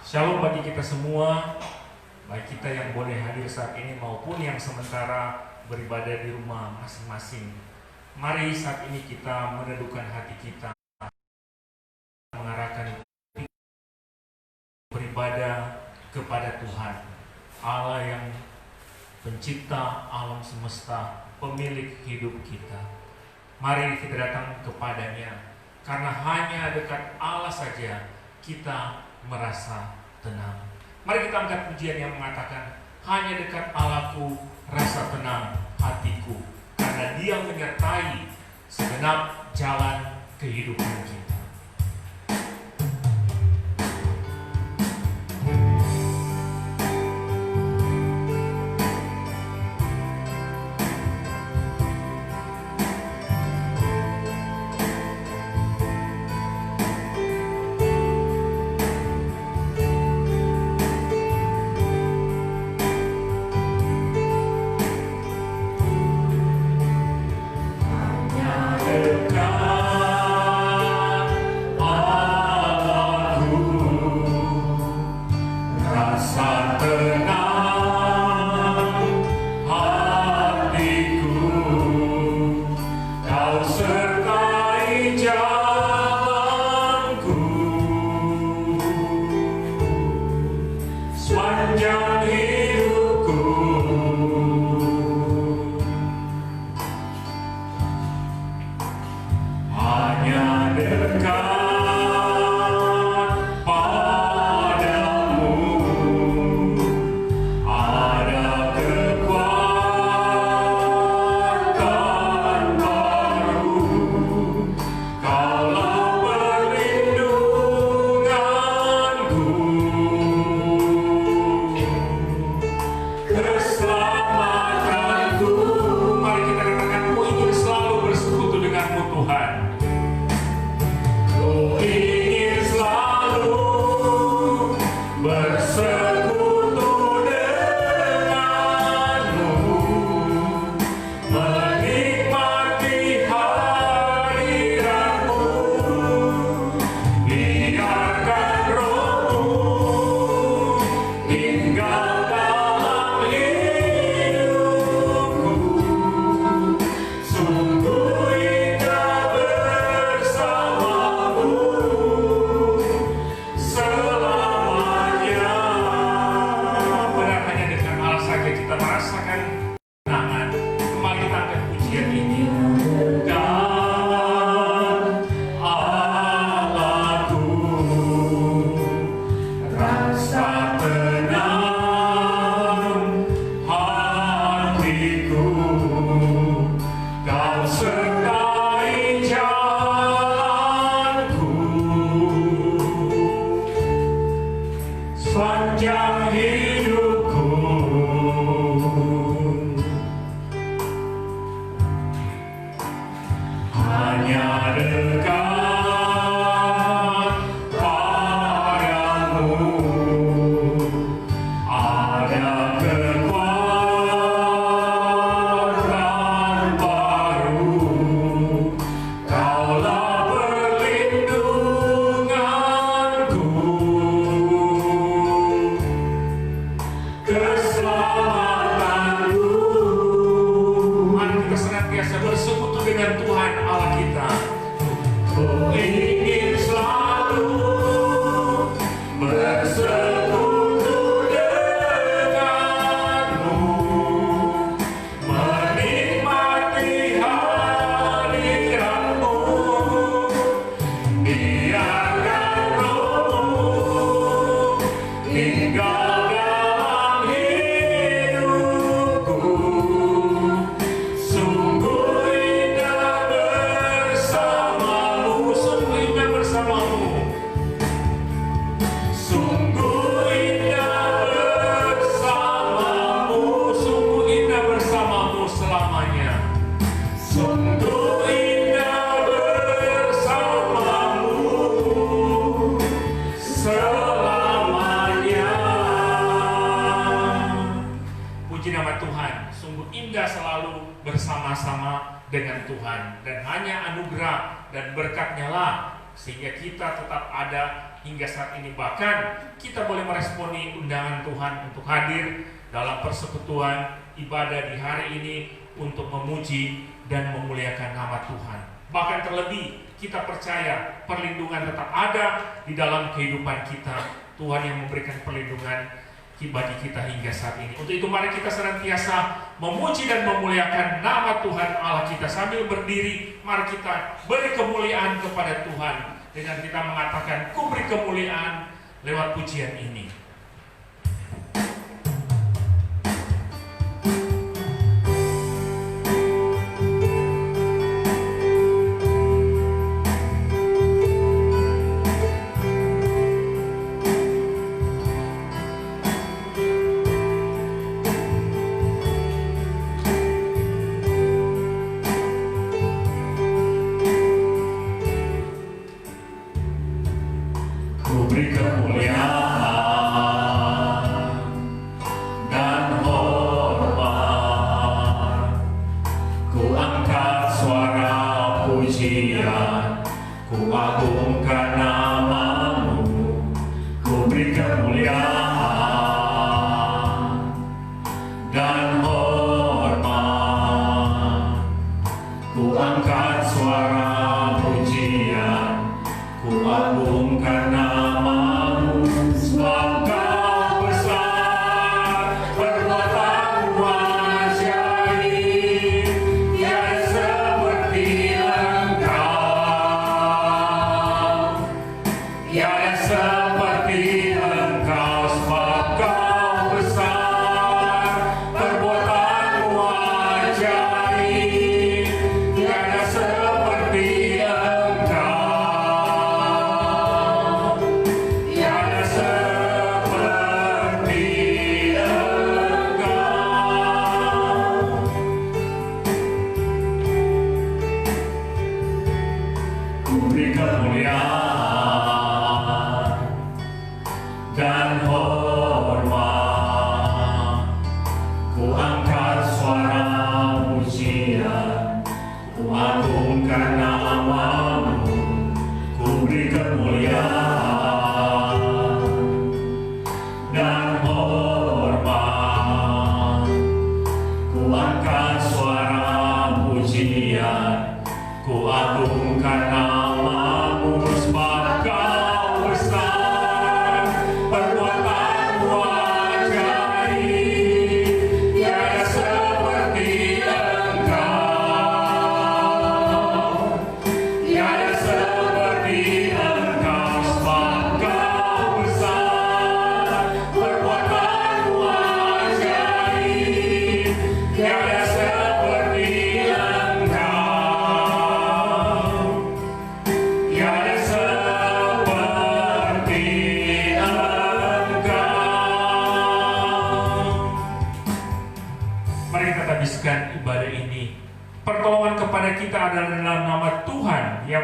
Shalom bagi kita semua, baik kita yang boleh hadir saat ini maupun yang sementara beribadah di rumah masing-masing. Mari saat ini kita meneduhkan hati kita, mengarahkan beribadah kepada Tuhan, Allah yang pencipta alam semesta, pemilik hidup kita. Mari kita datang kepadanya, karena hanya dekat Allah saja kita merasa tenang. Mari kita angkat pujian yang mengatakan, hanya dekat Allahku rasa tenang hatiku, karena Dia menyertai segenap jalan kehidupan kita. Dengan Tuhan, dan hanya anugerah dan berkat-Nya lah sehingga kita tetap ada hingga saat ini. Bahkan kita boleh meresponi undangan Tuhan untuk hadir dalam persekutuan ibadah di hari ini untuk memuji dan memuliakan nama Tuhan. Bahkan terlebih kita percaya perlindungan tetap ada di dalam kehidupan kita. Tuhan yang memberikan perlindungan bagi kita hingga saat ini. Untuk itu mari kita senantiasa memuji dan memuliakan nama Tuhan Allah kita. Sambil berdiri, mari kita beri kemuliaan kepada Tuhan dengan kita mengatakan, "Ku beri kemuliaan" lewat pujian ini.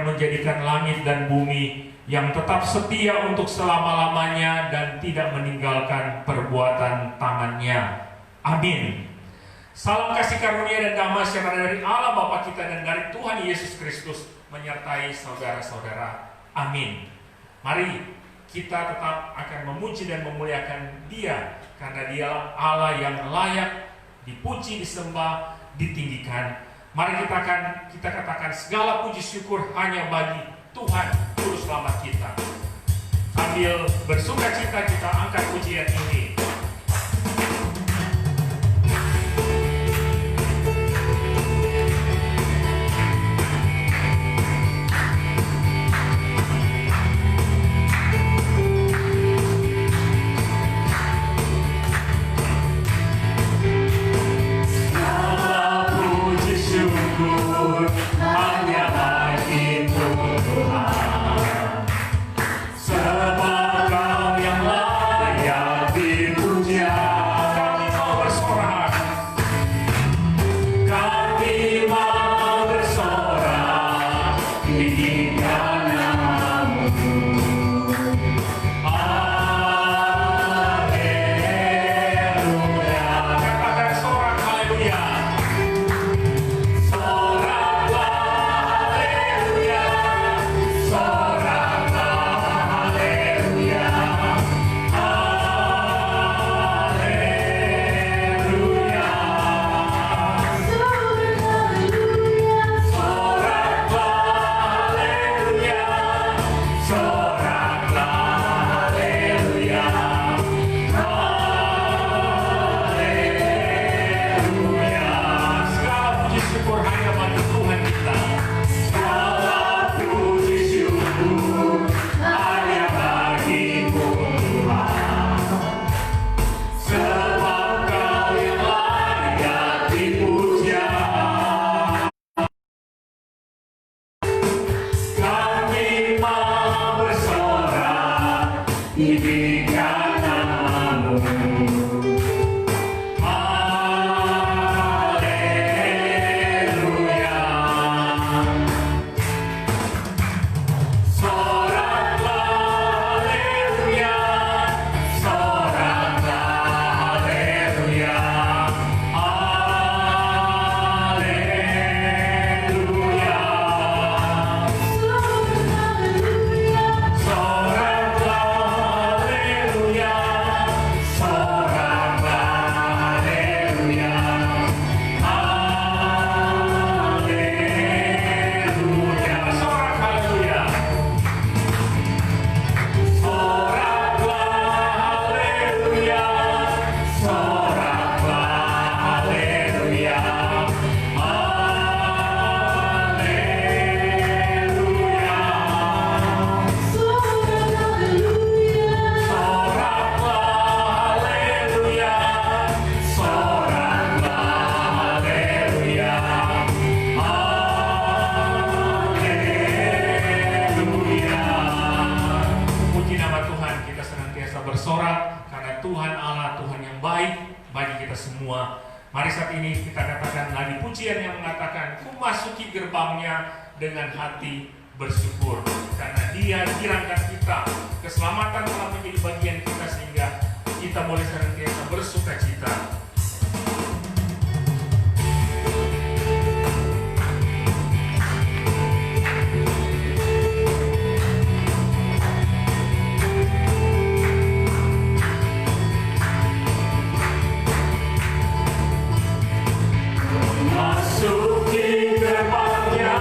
Menjadikan langit dan bumi yang tetap setia untuk selama-lamanya dan tidak meninggalkan perbuatan tangannya. Amin. Salam kasih karunia dan damai sejahtera dari Allah Bapa kita dan dari Tuhan Yesus Kristus menyertai saudara-saudara. Amin. Mari kita tetap akan memuji dan memuliakan Dia, karena Dia Allah yang layak dipuji, disembah, ditinggikan. Mari kita katakan segala puji syukur hanya bagi Tuhan Juru Selamat kita. Sambil bersuka cita kita angkat pujian ini. Sebab Kau yang layak tinggikan namamu. Haleluya. Soraklah haleluya, soraklah haleluya. Haleluya. Soraklah haleluya, soraklah haleluya. Haleluya. Sorak haleluya. Soraklah haleluya, soraklah haleluya. Puji nama Tuhan, kita senantiasa bersorak karena Tuhan Allah, Tuhan yang baik bagi kita semua. Mari saat ini kita katakan lagi pujian yang mengatakan, ku masuki gerbangnya dengan hati bersyukur. Karena Dia kirangkan kita, keselamatan telah menjadi bagian kita sehingga kita boleh senantiasa bersuka cita. Masuki gerbangnya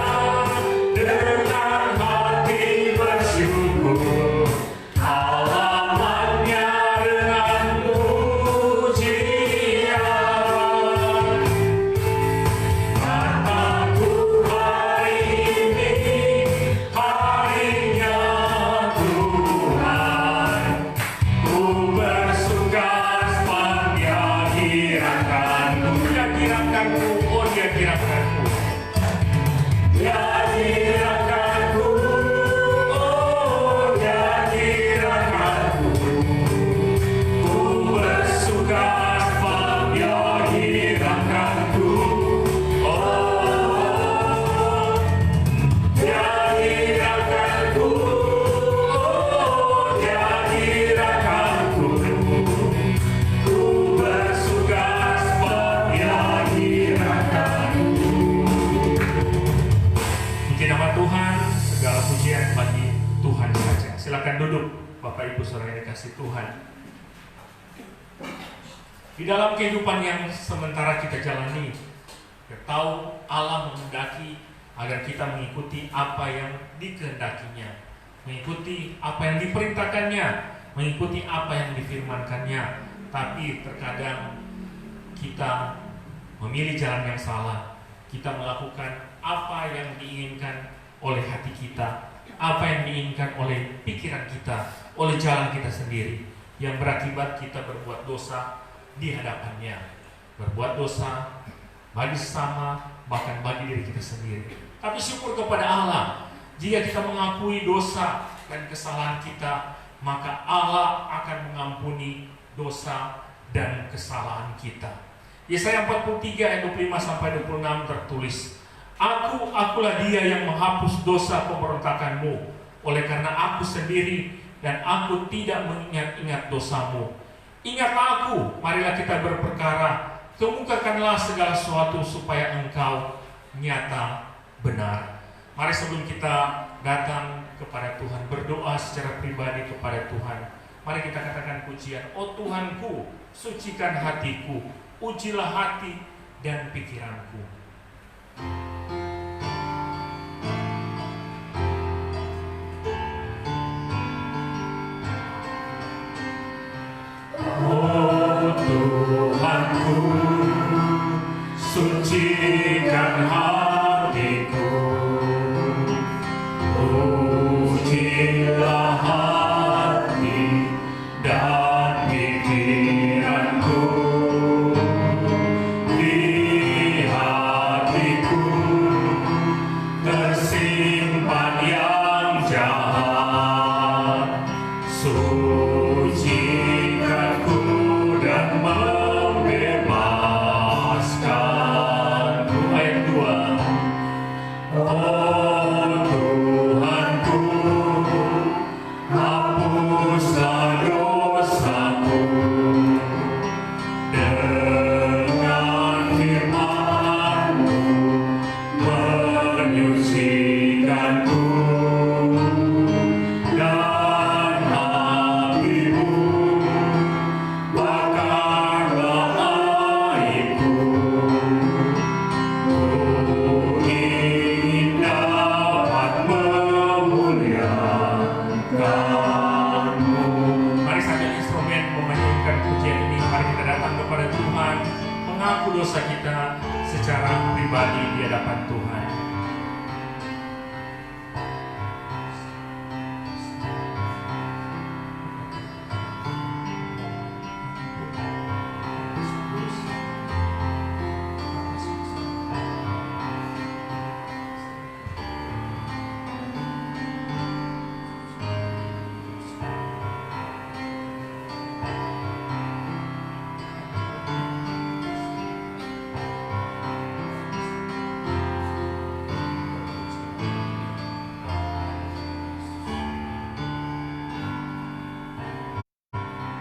dengan hati bersyukur, halamannya dengan pujian. Kataku hari ini harinya Tuhan, ku bersuka sepanjang kirangkanmu. Dia kirangkanku, oh Dia kirangkanku. Dia kirangkanku, oh Dia kirangkanku, ku bersuka sepanjang kirangkanku. Oh, Dia kirangkanku, oh Dia kirangkanku, ku bersuka sepanjang kirangkanku. Puji nama Tuhan, segala pujian bagi Tuhan saja. Silakan duduk, Bapak Ibu Saudara yang dikasih Tuhan. Di dalam kehidupan yang sementara kita jalani, kita tahu Allah menghendaki agar kita mengikuti apa yang dikehendakinya, mengikuti apa yang diperintahkannya, mengikuti apa yang difirmankannya. Tapi terkadang kita memilih jalan yang salah. Kita melakukan apa yang diinginkan oleh hati kita, apa yang diinginkan oleh pikiran kita, oleh jalan kita sendiri, yang berakibat kita berbuat dosa di hadapannya, berbuat dosa bagi sesama, bahkan bagi diri kita sendiri. Tapi syukur kepada Allah, jika kita mengakui dosa dan kesalahan kita, maka Allah akan mengampuni dosa dan kesalahan kita. Yesaya 43 ayat 25-26 tertulis, akulah Dia yang menghapus dosa pemberontakanmu, oleh karena aku sendiri dan aku tidak mengingat-ingat dosamu. Ingatlah aku, marilah kita berperkara, kemukakanlah segala sesuatu supaya engkau nyata benar. Mari sebelum kita datang kepada Tuhan, berdoa secara pribadi kepada Tuhan. Mari kita katakan pujian, oh Tuhanku, sucikan hatiku, ujilah hati dan pikiranku. Oh Tuhanku, sucikan hatiku, ujilah hati dan pikiranku. Di hatiku di hadapan Tuhan.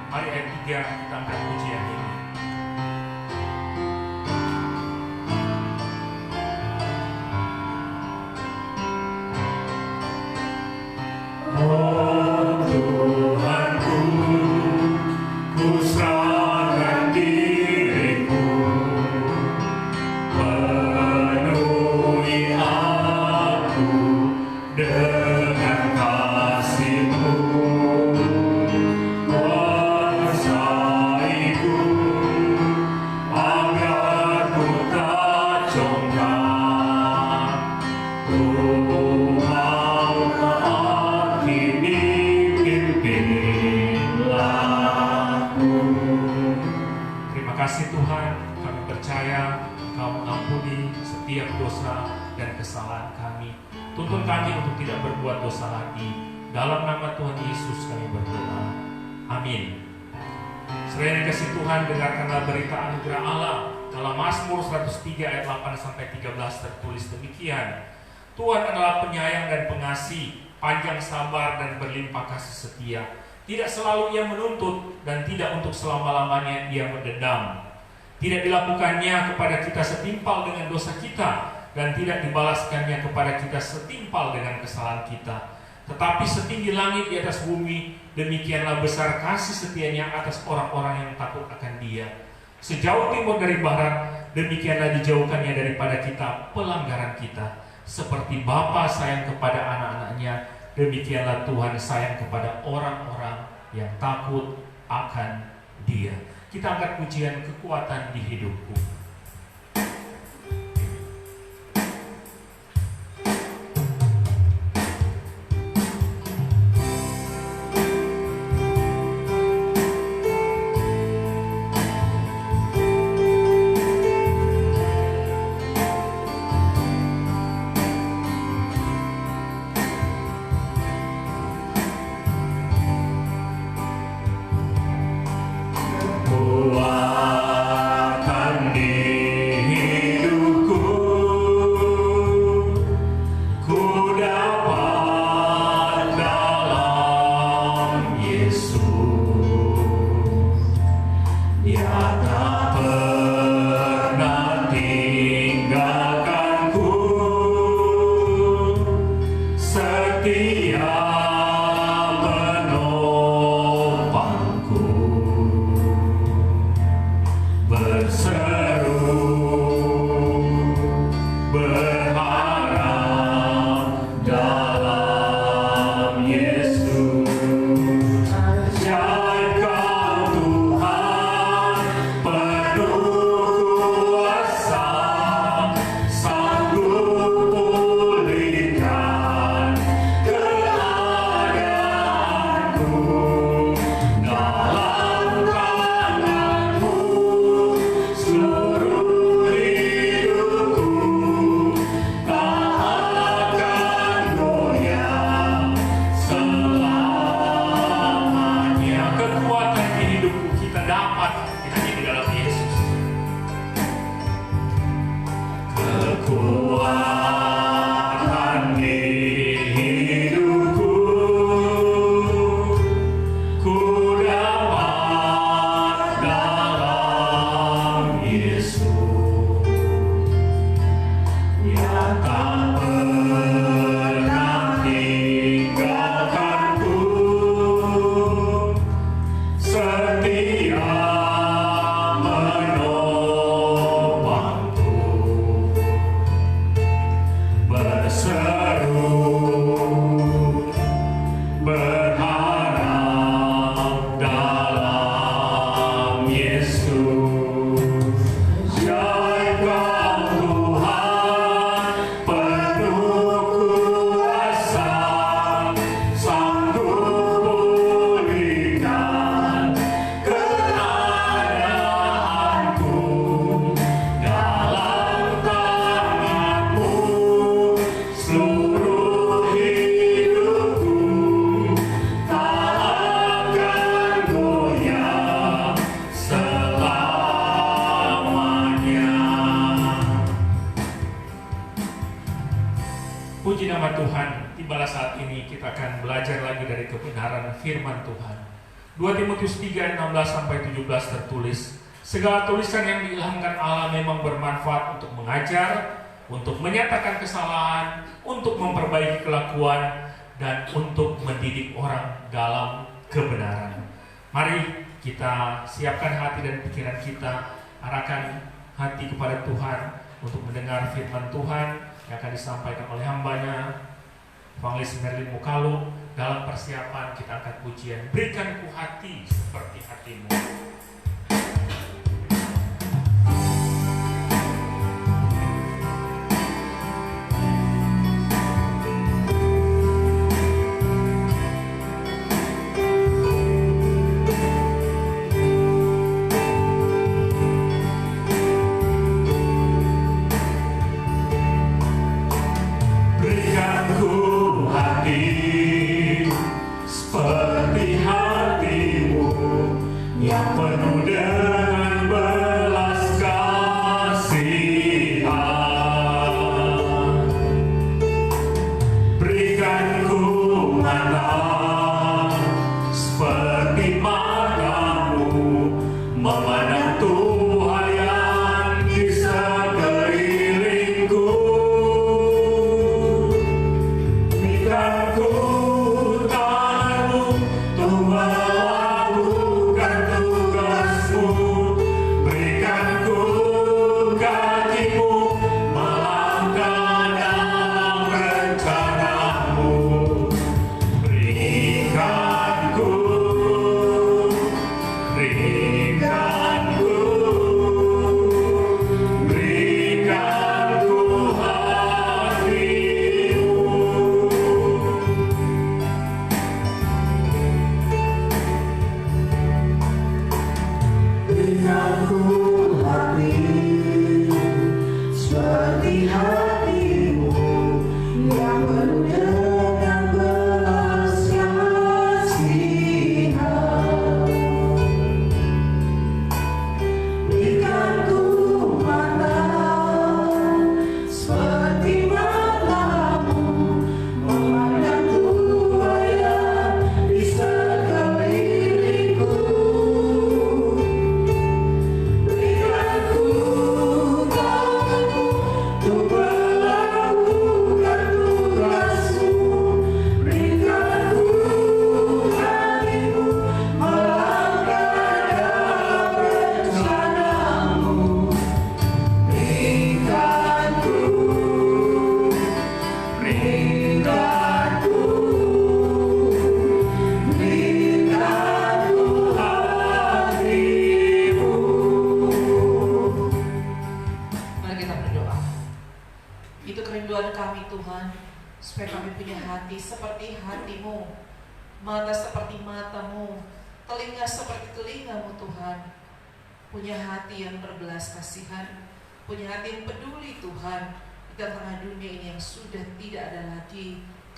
Mari ayat 3 kita angkat pujian ini. Oh Tuhanku, ku serahkan diriku, penuhi aku dengan kasih-Mu. Kuasaiku agar ku tak congkak, ku mau taat kini, pimpinlah ku. Terima kasih Tuhan, kami percaya Engkau mengampuni setiap dosa dan kesalahan kami. Tuntun kami untuk tidak berbuat dosa lagi. Dalam nama Tuhan Yesus kami berdoa. Amin. Saudara yang kasih Tuhan, dengarkanlah berita anugerah Allah. Dalam Mazmur 103 ayat 8-13 tertulis demikian. Tuhan adalah penyayang dan pengasih, panjang sabar dan berlimpah kasih setia. Tidak selalu Ia menuntut dan tidak untuk selama-lamanya Ia mendendam. Tidak dilakukannya kepada kita setimpal dengan dosa kita, dan tidak dibalaskannya kepada kita setimpal dengan kesalahan kita. Tetapi setinggi langit di atas bumi, demikianlah besar kasih setianya atas orang-orang yang takut akan Dia. Sejauh timur dari barat, demikianlah dijauhkannya daripada kita pelanggaran kita. Seperti Bapa sayang kepada anak-anaknya, demikianlah Tuhan sayang kepada orang-orang yang takut akan Dia. Kita angkat pujian kekuatan di hidupku. Kuatkan di hidupku, ku dapat dalam Yesus. Dia tak pernah tinggalkanku, setia menopangku. Berseru, berharap dalam Yesus. Ajaib Kau Tuhan, penuh kuasa, sanggup pulihkan keadaan. Tuhan, tibalah saat ini kita akan belajar lagi dari kebenaran firman Tuhan. 2 Timotius 3:16-17 tertulis, segala tulisan yang diilhamkan Allah memang bermanfaat untuk mengajar, untuk menyatakan kesalahan, untuk memperbaiki kelakuan, dan untuk mendidik orang dalam kebenaran. Mari kita siapkan hati dan pikiran kita, arahkan hati kepada Tuhan untuk mendengar firman Tuhan yang akan disampaikan oleh hambanya Evangelis Merlin Mukalu. Dalam persiapan kita angkat pujian, berikan ku hati seperti hatimu.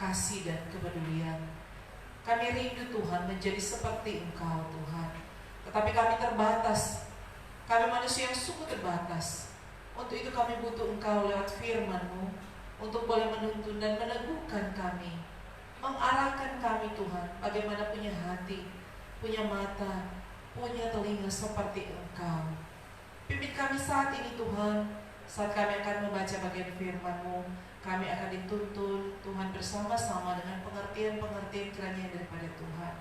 Kasih dan kepedulian. Kami rindu Tuhan menjadi seperti Engkau Tuhan. Tetapi kami terbatas. Kami manusia yang sungguh terbatas. Untuk itu kami butuh Engkau lewat firman-Mu untuk boleh menuntun dan meneguhkan kami, mengarahkan kami Tuhan, bagaimana punya hati, punya mata, punya telinga seperti Engkau. Pimpin kami saat ini Tuhan. Saat kami akan membaca bagian firman-Mu, kami akan dituntun Tuhan bersama-sama dengan pengertian-pengertian kiranya daripada Tuhan,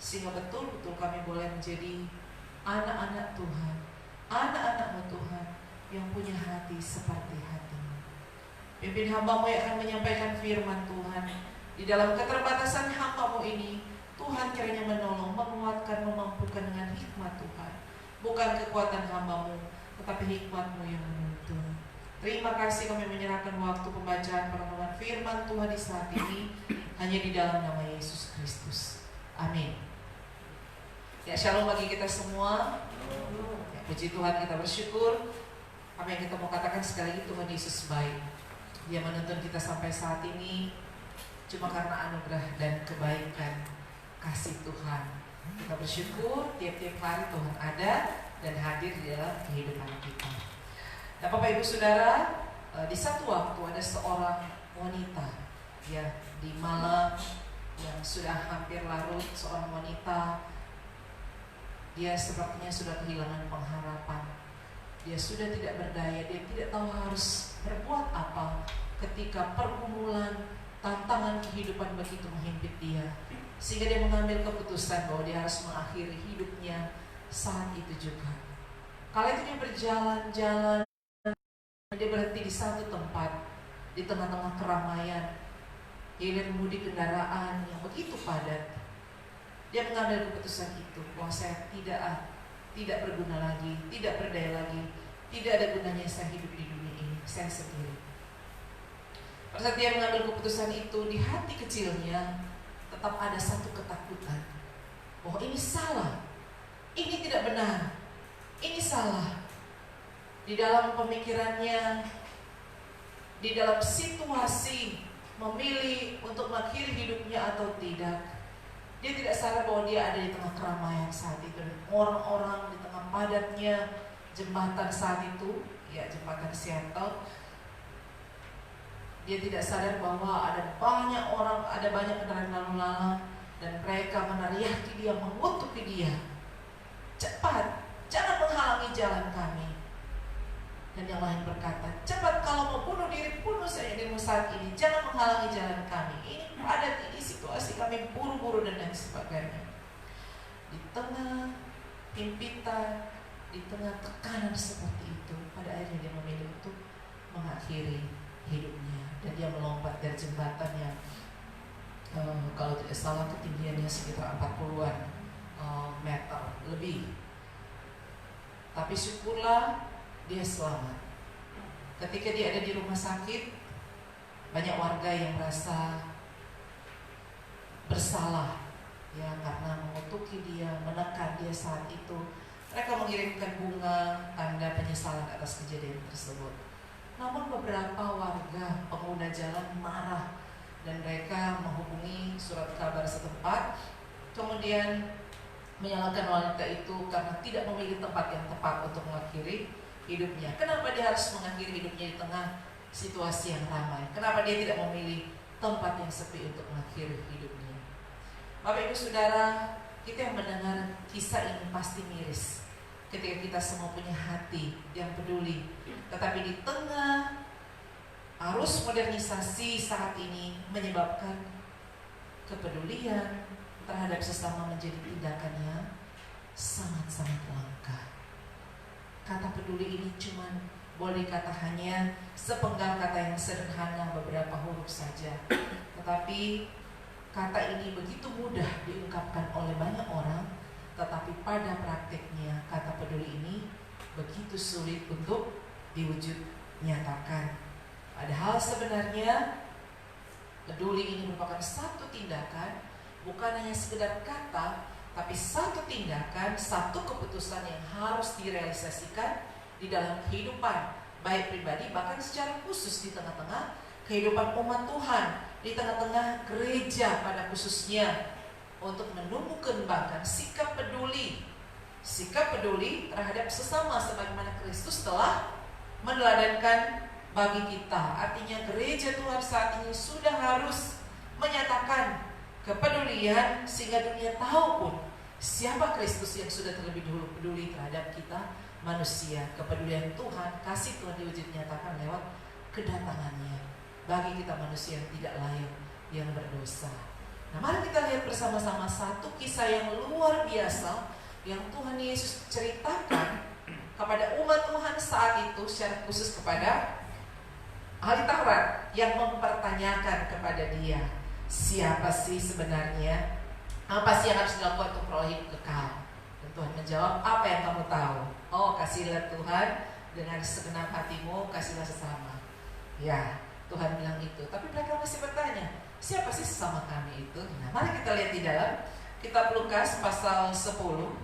sehingga betul-betul kami boleh menjadi anak-anak Tuhan, anak-anak-Mu Tuhan yang punya hati seperti hati-Mu. Pimpin hamba-Mu yang akan menyampaikan firman Tuhan. Di dalam keterbatasan hamba-Mu ini, Tuhan kiranya menolong, menguatkan, memampukan dengan hikmat Tuhan. Bukan kekuatan hamba-Mu, tetapi hikmat-Mu yang menuntun. Terima kasih kami menyerahkan waktu pembacaan perenungan firman Tuhan di saat ini hanya di dalam nama Yesus Kristus. Amin. Ya, shalom bagi kita semua. Ya, puji Tuhan, kita bersyukur. Apa yang kita mau katakan sekali lagi, Tuhan Yesus baik. Dia menuntun kita sampai saat ini cuma karena anugerah dan kebaikan kasih Tuhan. Kita bersyukur tiap-tiap hari Tuhan ada dan hadir di dalam kehidupan kita. Nah, Bapak Ibu Saudara, di satu waktu ada seorang wanita Ya, di malam yang sudah hampir larut, seorang wanita, dia sepertinya sudah kehilangan pengharapan. Dia sudah tidak berdaya, dia tidak tahu harus berbuat apa ketika pergumulan, tantangan kehidupan begitu menghimpit dia. Sehingga dia mengambil keputusan bahwa dia harus mengakhiri hidupnya saat itu juga. Kala itu dia berjalan-jalan, dia berhenti di satu tempat, di tengah-tengah keramaian, hilir mudi kendaraan yang begitu padat. Dia mengambil keputusan itu bahwa saya tidak berguna lagi, tidak berdaya lagi, tidak ada gunanya saya hidup di dunia ini, saya sendiri. Pada saat dia mengambil keputusan itu, di hati kecilnya tetap ada satu ketakutan bahwa ini salah, ini tidak benar, ini salah. Di dalam pemikirannya, di dalam situasi memilih untuk mengakhiri hidupnya atau tidak, dia tidak sadar bahwa dia ada di tengah keramaian saat itu. Orang-orang di tengah padatnya jembatan saat itu, ya jembatan Seattle. Dia tidak sadar bahwa ada banyak orang, ada banyak kendaraan lalu lalang, dan mereka meneriaki dia, mengutuki dia. Cepat, jangan menghalangi jalan kami. Dan yang lain berkata, cepat kalau mau bunuh diri, bunuh saja dirimu saat ini, jangan menghalangi jalan kami. Ini padat, ini situasi kami buru-buru dan lain sebagainya. Di tengah himpitan, di tengah tekanan seperti itu, pada akhirnya dia memilih untuk mengakhiri hidupnya. Dan dia melompat dari jembatan yang kalau tidak salah ketinggiannya sekitar 40-an meter lebih. Tapi syukurlah dia selamat. Ketika dia ada di rumah sakit, banyak warga yang merasa bersalah ya karena mengutuki dia, menekan dia saat itu. Mereka mengirimkan bunga tanda penyesalan atas kejadian tersebut. Namun beberapa warga pengguna jalan marah dan mereka menghubungi surat kabar setempat, kemudian menyalahkan wanita itu karena tidak memilih tempat yang tepat untuk mengakhiri hidupnya. Kenapa dia harus mengakhiri hidupnya di tengah situasi yang ramai? Kenapa dia tidak memilih tempat yang sepi untuk mengakhiri hidupnya? Bapak Ibu Saudara, kita yang mendengar kisah ini pasti miris ketika kita semua punya hati yang peduli. Tetapi di tengah arus modernisasi saat ini menyebabkan kepedulian terhadap sesama menjadi tindakan yang sangat-sangat langka. Kata peduli ini cuman boleh kata hanya sepenggal kata yang sederhana beberapa huruf saja. Tetapi kata ini begitu mudah diungkapkan oleh banyak orang, tetapi pada praktiknya kata peduli ini begitu sulit untuk diwujud nyatakan. Padahal sebenarnya peduli ini merupakan satu tindakan, bukan hanya sekedar kata, tapi satu tindakan, satu keputusan yang harus direalisasikan di dalam kehidupan baik pribadi, bahkan secara khusus di tengah-tengah kehidupan umat Tuhan, di tengah-tengah gereja pada khususnya, untuk menumbuh kembangkan sikap peduli terhadap sesama sebagaimana Kristus telah meneladankan bagi kita. Artinya gereja Tuhan saat ini sudah harus menyatakan kepedulian sehingga dunia tahu pun siapa Kristus yang sudah terlebih dahulu peduli terhadap kita manusia. Kepedulian Tuhan, kasih Tuhan diwujud nyatakan lewat kedatangannya bagi kita manusia yang tidak layak, yang berdosa. Nah, mari kita lihat bersama-sama satu kisah yang luar biasa yang Tuhan Yesus ceritakan kepada umat Tuhan saat itu, secara khusus kepada ahli Taurat yang mempertanyakan kepada dia, siapa sih sebenarnya, apa sih yang harus dilakukan untuk peroleh hidup kekal? Dan Tuhan menjawab, apa yang kamu tahu? Oh, kasihlah Tuhan dengan segenap hatimu, kasihlah sesama. Ya, Tuhan bilang itu. Tapi mereka masih bertanya, siapa sih sesama kami itu? Nah, mari kita lihat di dalam kitab Lukas pasal 10.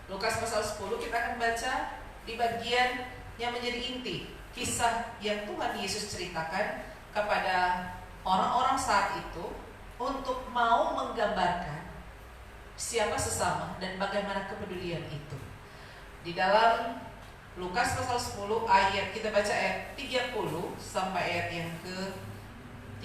Lukas pasal 10 kita akan baca di bagian yang menjadi inti kisah yang Tuhan Yesus ceritakan kepada orang-orang saat itu untuk mau menggambarkan siapa sesama dan bagaimana kepedulian itu. Di dalam Lukas pasal 10 ayat, kita baca ayat 30 sampai ayat yang ke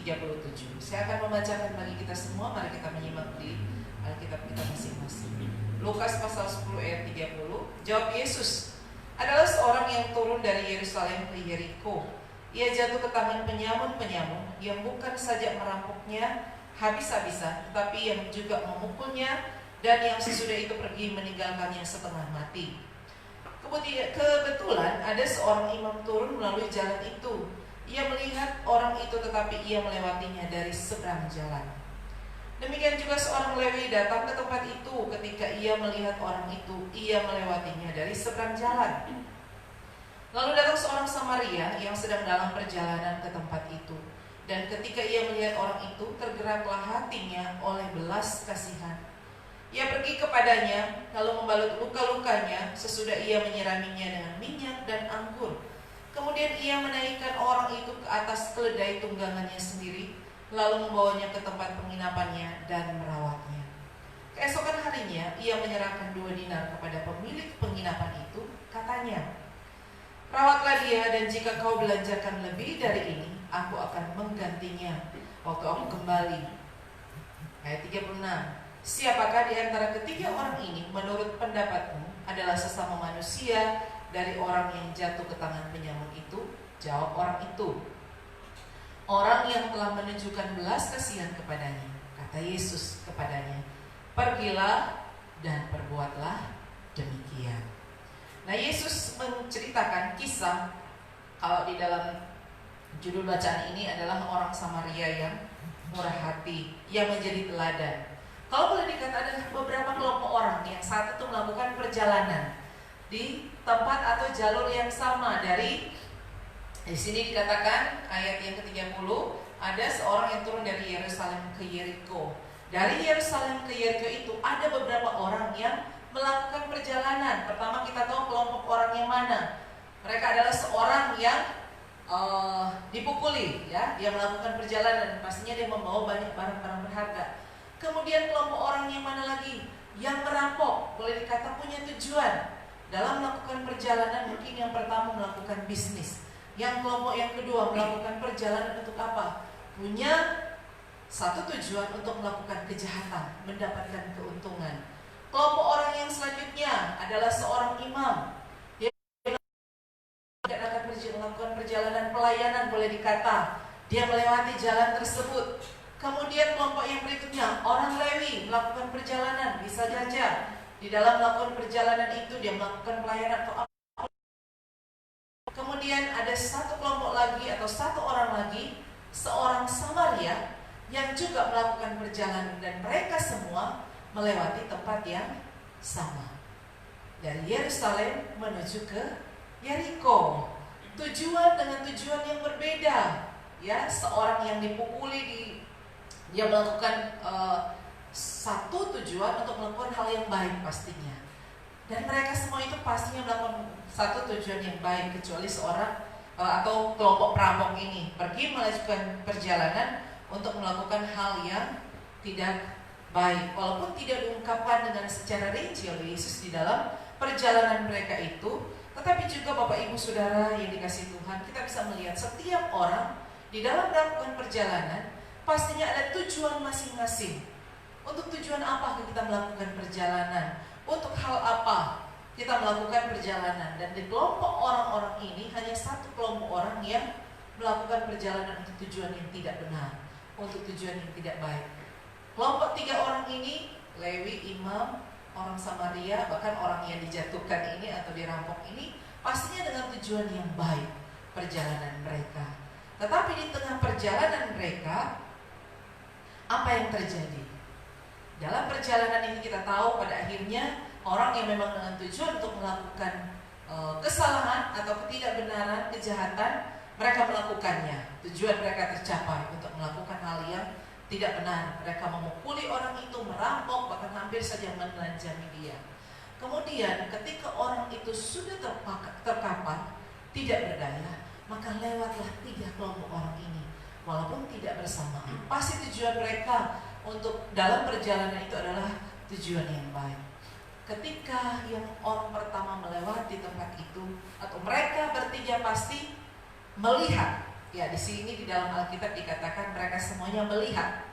37. Saya akan membacakan bagi kita semua, mari kita menyimak di Alkitab kita masing-masing. Lukas pasal 10 ayat 30. Jawab Yesus, adalah seorang yang turun dari Yerusalem ke Yeriko. Ia jatuh ke tangan penyamun-penyamun yang bukan saja merampoknya habis-habisan, tetapi yang juga memukulnya, dan yang sesudah itu pergi meninggalkannya setengah mati. Kebetulan ada seorang imam turun melalui jalan itu. Ia melihat orang itu, tetapi ia melewatinya dari seberang jalan. Demikian juga seorang Lewi datang ke tempat itu. Ketika ia melihat orang itu, ia melewatinya dari seberang jalan. Lalu datang seorang Samaria yang sedang dalam perjalanan ke tempat itu. Dan ketika ia melihat orang itu, tergeraklah hatinya oleh belas kasihan. Ia pergi kepadanya, lalu membalut luka-lukanya, sesudah ia menyiraminya dengan minyak dan anggur. Kemudian ia menaikkan orang itu ke atas keledai tunggangannya sendiri, lalu membawanya ke tempat penginapannya dan merawatnya. Keesokan harinya, ia menyerahkan 2 dinar kepada pemilik penginapan itu, katanya, rawatlah dia, dan jika kau belanjakan lebih dari ini, aku akan menggantinya waktu aku kembali. Ayat 36. Siapakah di antara ketiga orang ini menurut pendapatmu adalah sesama manusia dari orang yang jatuh ke tangan penyamun itu? Jawab orang itu, orang yang telah menunjukkan belas kasihan kepadanya. Kata Yesus kepadanya, pergilah dan perbuatlah demikian. Nah, Yesus menceritakan kisah, kalau di dalam judul bacaan ini adalah orang Samaria yang murah hati, yang menjadi teladan. Kalau boleh dikatakan ada beberapa kelompok orang yang saat itu melakukan perjalanan di tempat atau jalur yang sama. Di sini dikatakan ayat yang ke-30, ada seorang yang turun dari Yerusalem ke Yeriko. Dari Yerusalem ke Yeriko itu ada beberapa orang yang melakukan perjalanan. Pertama kita tahu kelompok orang yang mana. Mereka adalah seorang yang dipukuli, ya. Dia melakukan perjalanan, pastinya dia membawa banyak barang-barang berharga. Kemudian kelompok orang yang mana lagi? Yang merampok, boleh dikata punya tujuan dalam melakukan perjalanan. Mungkin yang pertama melakukan bisnis, yang kelompok yang kedua melakukan perjalanan untuk apa? Punya satu tujuan untuk melakukan kejahatan, mendapatkan keuntungan. Kelompok orang yang selanjutnya adalah seorang imam. Dia akan melakukan perjalanan pelayanan, boleh dikata. Dia melewati jalan tersebut. Kemudian kelompok yang berikutnya, orang Lewi melakukan perjalanan, bisa saja di dalam melakukan perjalanan itu dia melakukan pelayanan atau apa. Kemudian ada satu kelompok lagi atau satu orang lagi, seorang Samaria yang juga melakukan perjalanan, dan mereka semua melewati tempat yang sama. Dari Yerusalem menuju ke Yeriko. Tujuan dengan tujuan yang berbeda. Ya, seorang yang dipukuli dia melakukan satu tujuan untuk melakukan hal yang baik pastinya. Dan mereka semua itu pastinya melakukan satu tujuan yang baik, kecuali seorang atau kelompok perampok ini pergi melakukan perjalanan untuk melakukan hal yang tidak baik. Walaupun tidak diungkapkan dengan secara rinci oleh Yesus di dalam perjalanan mereka itu, tetapi juga Bapak Ibu Saudara yang dikasihi Tuhan, kita bisa melihat setiap orang di dalam melakukan perjalanan pastinya ada tujuan masing-masing. Untuk tujuan apa kita melakukan perjalanan? Untuk hal apa kita melakukan perjalanan? Dan di kelompok orang-orang ini hanya satu kelompok orang yang melakukan perjalanan untuk tujuan yang tidak benar, untuk tujuan yang tidak baik. Kelompok 3 orang ini, Lewi, imam, orang Samaria, bahkan orang yang dijatuhkan ini atau dirampok ini, pastinya dengan tujuan yang baik perjalanan mereka. Tetapi di tengah perjalanan mereka, apa yang terjadi? Dalam perjalanan ini kita tahu pada akhirnya orang yang memang dengan tujuan untuk melakukan kesalahan atau ketidakbenaran, kejahatan, mereka melakukannya. Tujuan mereka tercapai untuk melakukan hal yang tidak benar. Mereka memukuli orang itu, merampok, bahkan hampir saja menelanjangi dia. Kemudian ketika orang itu sudah terkapar, tidak berdaya, maka lewatlah 3 kelompok orang ini. Walaupun tidak bersamaan, pasti tujuan mereka untuk dalam perjalanan itu adalah tujuan yang baik. ketika yang orang pertama melewati tempat itu, atau mereka bertiga pasti melihat. Ya, di sini di dalam Alkitab dikatakan mereka semuanya melihat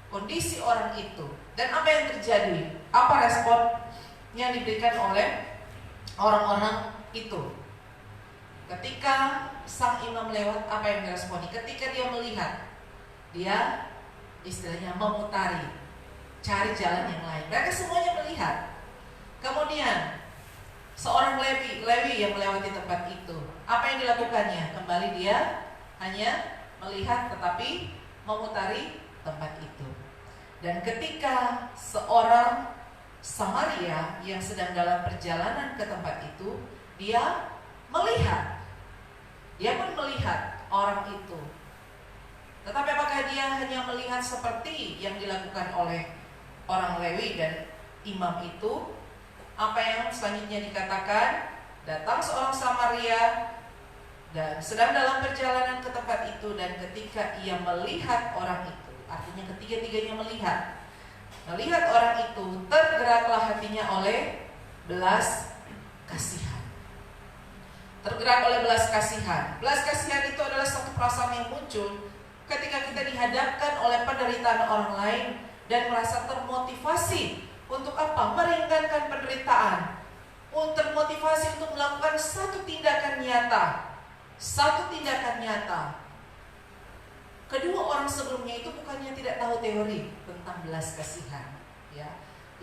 kondisi orang itu. Dan apa yang terjadi? Apa respon yang diberikan oleh orang-orang itu? Ketika sang imam lewat, apa yang diresponi? Ketika dia melihat, dia istilahnya memutari, cari jalan yang lain. Mereka semuanya melihat. Kemudian seorang Lewi yang melewati tempat itu, apa yang dilakukannya? Kembali dia hanya melihat tetapi memutari tempat itu. Dan ketika seorang Samaria yang sedang dalam perjalanan ke tempat itu, dia melihat. Dia pun melihat orang itu. Tetapi apakah dia hanya melihat seperti yang dilakukan oleh orang Lewi dan imam itu? Apa yang selanjutnya dikatakan? Datang seorang Samaria dan sedang dalam perjalanan ke tempat itu, dan ketika ia melihat orang itu, artinya ketiga-tiganya melihat orang itu, tergeraklah hatinya oleh belas kasihan. Tergerak oleh belas kasihan. Belas kasihan itu adalah satu perasaan yang muncul ketika kita dihadapkan oleh penderitaan orang lain dan merasa termotivasi untuk apa? Meringankan penderitaan, termotivasi untuk melakukan satu tindakan nyata. Kedua orang sebelumnya itu bukannya tidak tahu teori tentang belas kasihan, ya.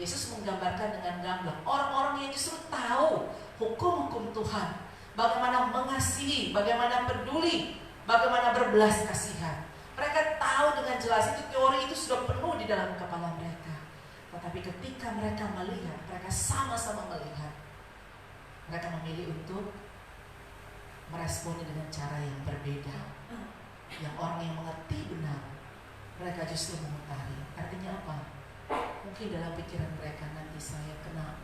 Yesus menggambarkan dengan gamblang orang-orang yang justru tahu hukum-hukum Tuhan, bagaimana mengasihi, bagaimana peduli, bagaimana berbelas kasihan. Mereka tahu dengan jelas, itu teori itu sudah penuh di dalam kepala mereka. Tetapi ketika mereka melihat, mereka sama-sama melihat, mereka memilih untuk meresponi dengan cara yang berbeda. Yang orang yang mengerti benar, mereka justru memutari. Artinya apa? Mungkin dalam pikiran mereka, nanti saya kena,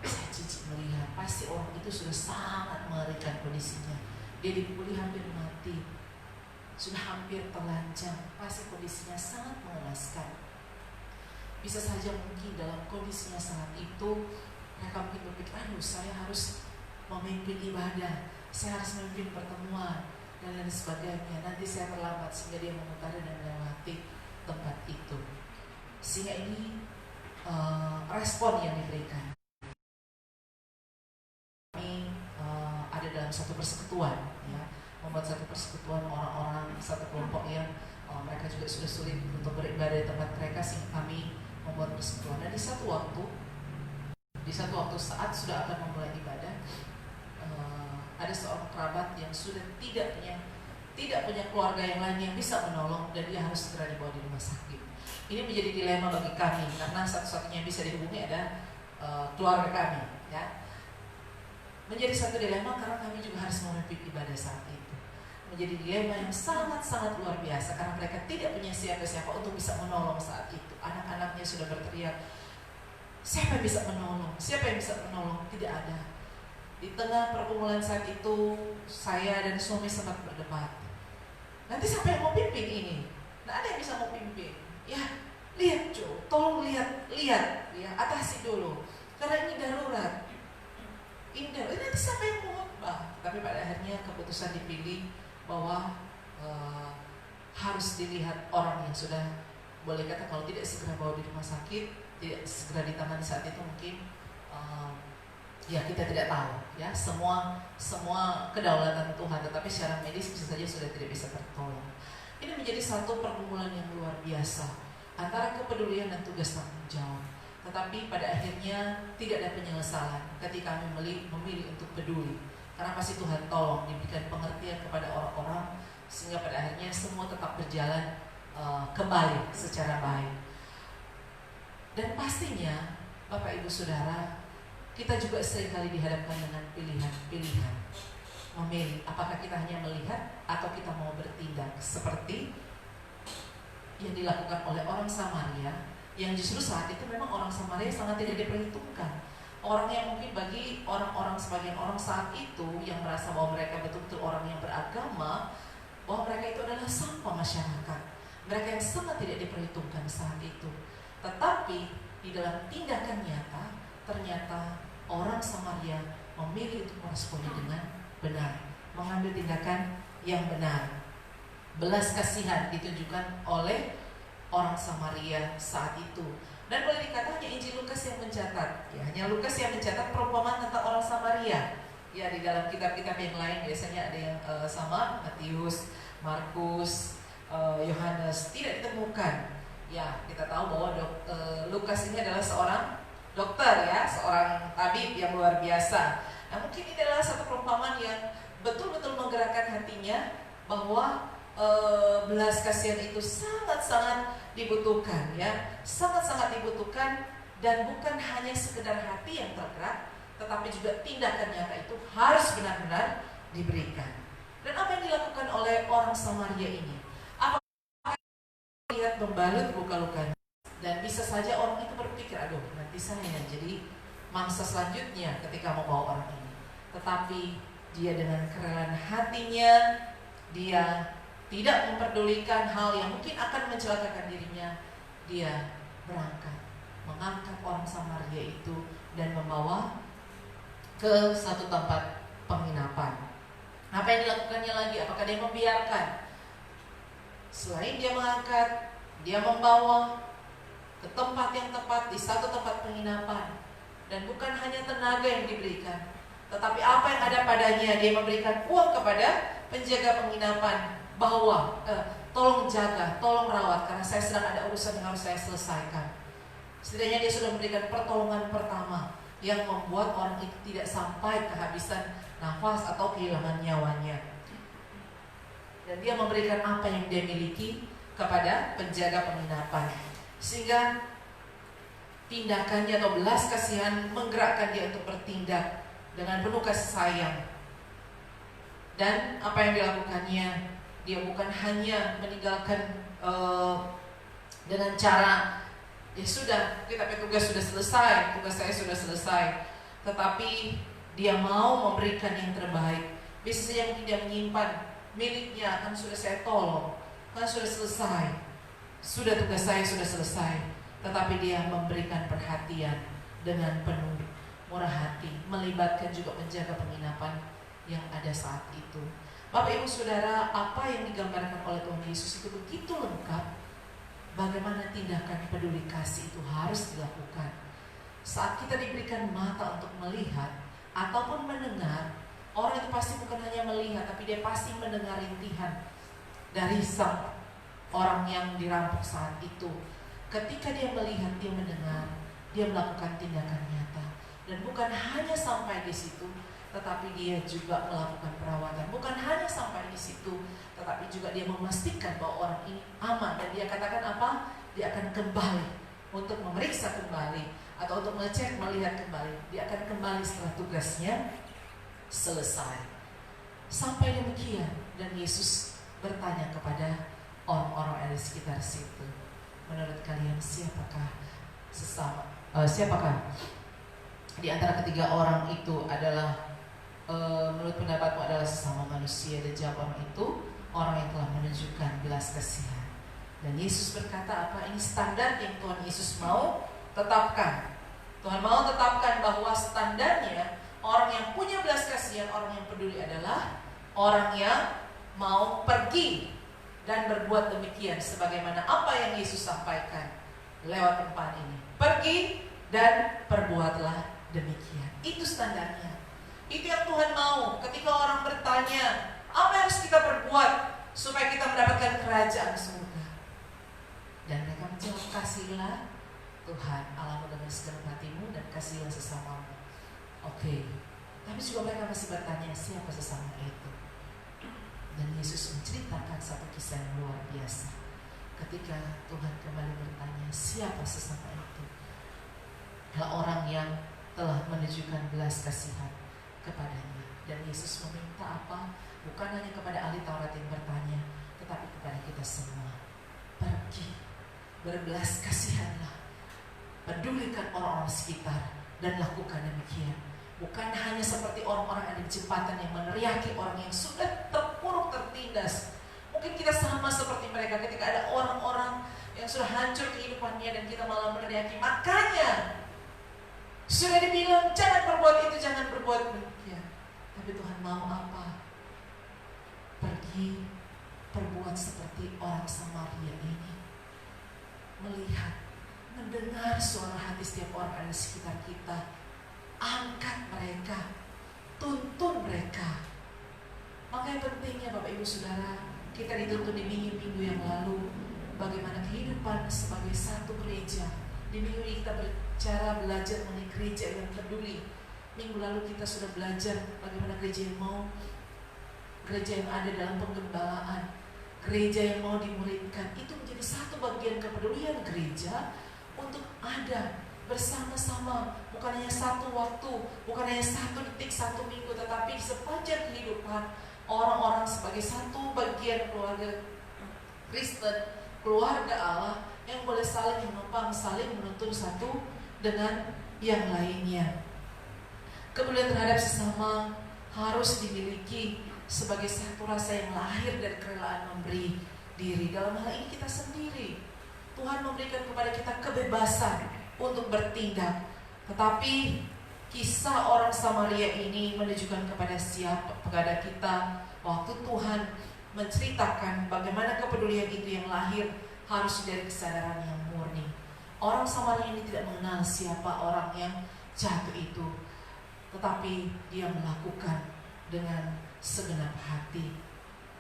saya jijik melihat, pasti orang itu sudah sangat mengerikan kondisinya. Dia dipukuli hampir mati, sudah hampir terlanjang, pasti kondisinya sangat mengenaskan. Bisa saja mungkin dalam kondisinya saat itu mereka mungkin berpikir, aduh saya harus memimpin ibadah, saya harus memimpin pertemuan dan lain sebagainya, nanti saya terlambat, sehingga dia memutari dan melewati tempat itu. Sehingga ini respon yang diberikan. Kami ada dalam satu persekutuan, ya, membuat satu persekutuan orang-orang, satu kelompok yang mereka juga sudah sulit untuk beribadah di tempat mereka, sehingga kami membuat persekutuan. Dan di satu waktu saat sudah akan memulai ibadah, ada seorang kerabat yang sudah tidak punya keluarga yang lain yang bisa menolong, dan dia harus segera dibawa di rumah sakit. Ini menjadi dilema bagi kami karena satu-satunya yang bisa dihubungi ada keluarga kami, ya. Menjadi satu dilema karena kami juga harus memimpin ibadah saat itu. Menjadi dilema yang sangat-sangat luar biasa karena mereka tidak punya siapa-siapa untuk bisa menolong saat itu. Anak-anaknya sudah berteriak, siapa yang bisa menolong? Siapa yang bisa menolong? Tidak ada. Di tengah pergumulan saat itu, saya dan suami sempat berdebat. Nanti siapa yang mau pimpin ini? Nggak ada yang bisa mau pimpin. Ya, lihat Jo, tolong lihat, ya, atasi dulu. Karena ini darurat. Ini nanti siapa yang mau khotbah? Tapi pada akhirnya keputusan dipilih bahwa harus dilihat orang yang sudah, boleh kata kalau tidak segera bawa di rumah sakit, tidak segera ditangani saat itu, mungkin ya kita tidak tahu, ya, semua kedaulatan Tuhan, tetapi secara medis bisa saja sudah tidak bisa tertolong. Ini menjadi satu pergumulan yang luar biasa antara kepedulian dan tugas tanggung jawab. Tetapi pada akhirnya tidak ada penyesalan ketika kami memilih untuk peduli, karena pasti Tuhan tolong, diberikan pengertian kepada orang-orang sehingga pada akhirnya semua tetap berjalan kembali secara baik. Dan pastinya Bapak Ibu Saudara, kita juga seringkali dihadapkan dengan pilihan-pilihan. Memilih, apakah kita hanya melihat atau kita mau bertindak seperti yang dilakukan oleh orang Samaria, yang justru saat itu memang orang Samaria sangat tidak diperhitungkan. Orang yang mungkin bagi orang-orang, sebagian orang saat itu yang merasa bahwa mereka betul-betul orang yang beragama, bahwa mereka itu adalah sampah masyarakat. Mereka yang sangat tidak diperhitungkan saat itu. Tetapi di dalam tindakan nyata, ternyata orang Samaria memilih untuk meresponi dengan benar, mengambil tindakan yang benar. Belas kasihan ditunjukkan oleh orang Samaria saat itu. Dan boleh dikatakan Injil Lukas yang mencatat, ya, hanya Lukas yang mencatat perumpamaan tentang orang Samaria. Ya, di dalam kitab-kitab yang lain biasanya ada yang sama, Matius, Markus, Yohanes, tidak ditemukan. Ya, kita tahu bahwa Lukas ini adalah seorang dokter, ya, seorang tabib yang luar biasa. Nah, mungkin ini adalah satu perumpamaan yang betul-betul menggerakkan hatinya bahwa belas kasihan itu sangat-sangat dibutuhkan, ya, sangat-sangat dibutuhkan, dan bukan hanya sekedar hati yang tergerak, tetapi juga tindakan nyata itu harus benar-benar diberikan. Dan apa yang dilakukan oleh orang Samaria ini? Apa lihat membalut luka-lukanya, dan bisa saja orang itu berpikir, aduh, nanti saya jadi mangsa selanjutnya ketika membawa orang ini. Tetapi dia dengan kerelaan hatinya, dia tidak memperdulikan hal yang mungkin akan mencelakakan dirinya. Dia berangkat, mengangkat orang Samaria itu dan membawa ke satu tempat penginapan. Apa yang dilakukannya lagi? Apakah dia membiarkan? Selain dia mengangkat, dia membawa ke tempat yang tepat, di satu tempat penginapan. Dan bukan hanya tenaga yang diberikan, tetapi apa yang ada padanya. Dia memberikan uang kepada penjaga penginapan, bahwa tolong jaga, tolong rawat, karena saya sedang ada urusan yang harus saya selesaikan. Setidaknya dia sudah memberikan pertolongan pertama yang membuat orang itu tidak sampai kehabisan nafas atau kehilangan nyawanya. Dan dia memberikan apa yang dia miliki kepada penjaga penginapan, sehingga tindakannya atau belas kasihan menggerakkan dia untuk bertindak dengan penuh kasih sayang. Dan apa yang dilakukannya, dia bukan hanya meninggalkan dengan cara, ya sudah, kita tugas sudah selesai, tugas saya sudah selesai, tetapi dia mau memberikan yang terbaik. Biasanya mungkin dia menyimpan miliknya, kan sudah saya tolong, kan sudah selesai, sudah tugas saya sudah selesai. Tetapi dia memberikan perhatian dengan penuh murah hati, melibatkan juga penjaga penginapan yang ada saat itu. Bapak Ibu Saudara, apa yang digambarkan oleh Tuhan Yesus itu begitu lengkap. Bagaimana tindakan peduli kasih itu harus dilakukan. Saat kita diberikan mata untuk melihat ataupun mendengar, orang itu pasti bukan hanya melihat, tapi dia pasti mendengar rintihan dari sang orang yang dirampok saat itu. Ketika dia melihat, dia mendengar, dia melakukan tindakan nyata. Dan bukan hanya sampai di situ, tetapi dia juga melakukan perawatan. Bukan hanya sampai di situ, tetapi juga dia memastikan bahwa orang ini aman. Dan dia katakan apa? Dia akan kembali untuk memeriksa kembali, atau untuk mengecek, melihat kembali. Dia akan kembali setelah tugasnya selesai. Sampai demikian, dan Yesus bertanya kepada orang-orang yang ada di sekitar situ, menurut kalian siapakah siapakah di antara ketiga orang itu adalah menurut pendapatmu adalah sesama manusia? Dan jawab orang itu, orang yang telah menunjukkan belas kasihan. Dan Yesus berkata apa? Ini standar yang Tuhan Yesus mau tetapkan. Tuhan mau tetapkan bahwa standarnya orang yang punya belas kasihan, orang yang peduli adalah orang yang mau pergi dan berbuat demikian, sebagaimana apa yang Yesus sampaikan lewat tempat ini. Pergi dan perbuatlah demikian. Itu standarnya. Itu yang Tuhan mau. Ketika orang bertanya, apa yang harus kita perbuat supaya kita mendapatkan kerajaan surga? Dan mereka menjawab, kasihlah Tuhan Allahmu dengan segenap hatimu dan kasihlah sesamamu. Oke. Tapi juga mereka masih bertanya, siapa sesama itu? Dan Yesus menceritakan satu kisah yang luar biasa. Ketika Tuhan kembali bertanya, siapa sesama itu? Adalah orang yang telah menunjukkan belas kasihan kepadanya. Dan Yesus meminta apa? Bukan hanya kepada ahli Taurat yang bertanya, tetapi kepada kita semua. Pergi, berbelas kasihanlah, pedulikan orang-orang sekitar, dan lakukan demikian. Bukan hanya seperti orang-orang yang ada di jembatan yang meneriaki orang yang sudah terpuruk, tertindas. Mungkin kita sama seperti mereka ketika ada orang-orang yang sudah hancur kehidupannya dan kita malah meneriaki. Makanya Sudah dibilang jangan berbuat itu, jangan berbuat demikian. Tapi Tuhan mau apa? Pergi, perbuat seperti orang Samaria ini. Melihat, mendengar suara hati setiap orang ada di sekitar kita. Angkat mereka, tuntun mereka. Makanya pentingnya Bapak Ibu Saudara, kita dituntun di minggu-minggu yang lalu bagaimana kehidupan sebagai satu gereja. Di minggu ini kita belajar mengenai gereja yang peduli. Minggu lalu kita sudah belajar bagaimana gereja yang mau, gereja yang ada dalam penggembalaan, gereja yang mau dimuridkan. Itu menjadi satu bagian kepedulian gereja untuk ada bersama-sama, bukan hanya satu waktu, bukan hanya satu detik, satu minggu, tetapi sepanjang kehidupan orang-orang sebagai satu bagian keluarga Kristen, keluarga Allah yang boleh saling menopang, saling menuntun satu dengan yang lainnya. Kepedulian terhadap sesama harus dimiliki sebagai satu rasa yang lahir dari kerelaan memberi diri. Dalam hal ini kita sendiri, Tuhan memberikan kepada kita kebebasan untuk bertindak. Tetapi kisah orang Samaria ini menunjukkan kepada kita waktu Tuhan menceritakan bagaimana kepedulian itu yang lahir harus dari kesadaran yang murni. Orang Samaria ini tidak mengenal siapa orang yang jatuh itu, tetapi dia melakukan dengan segenap hati.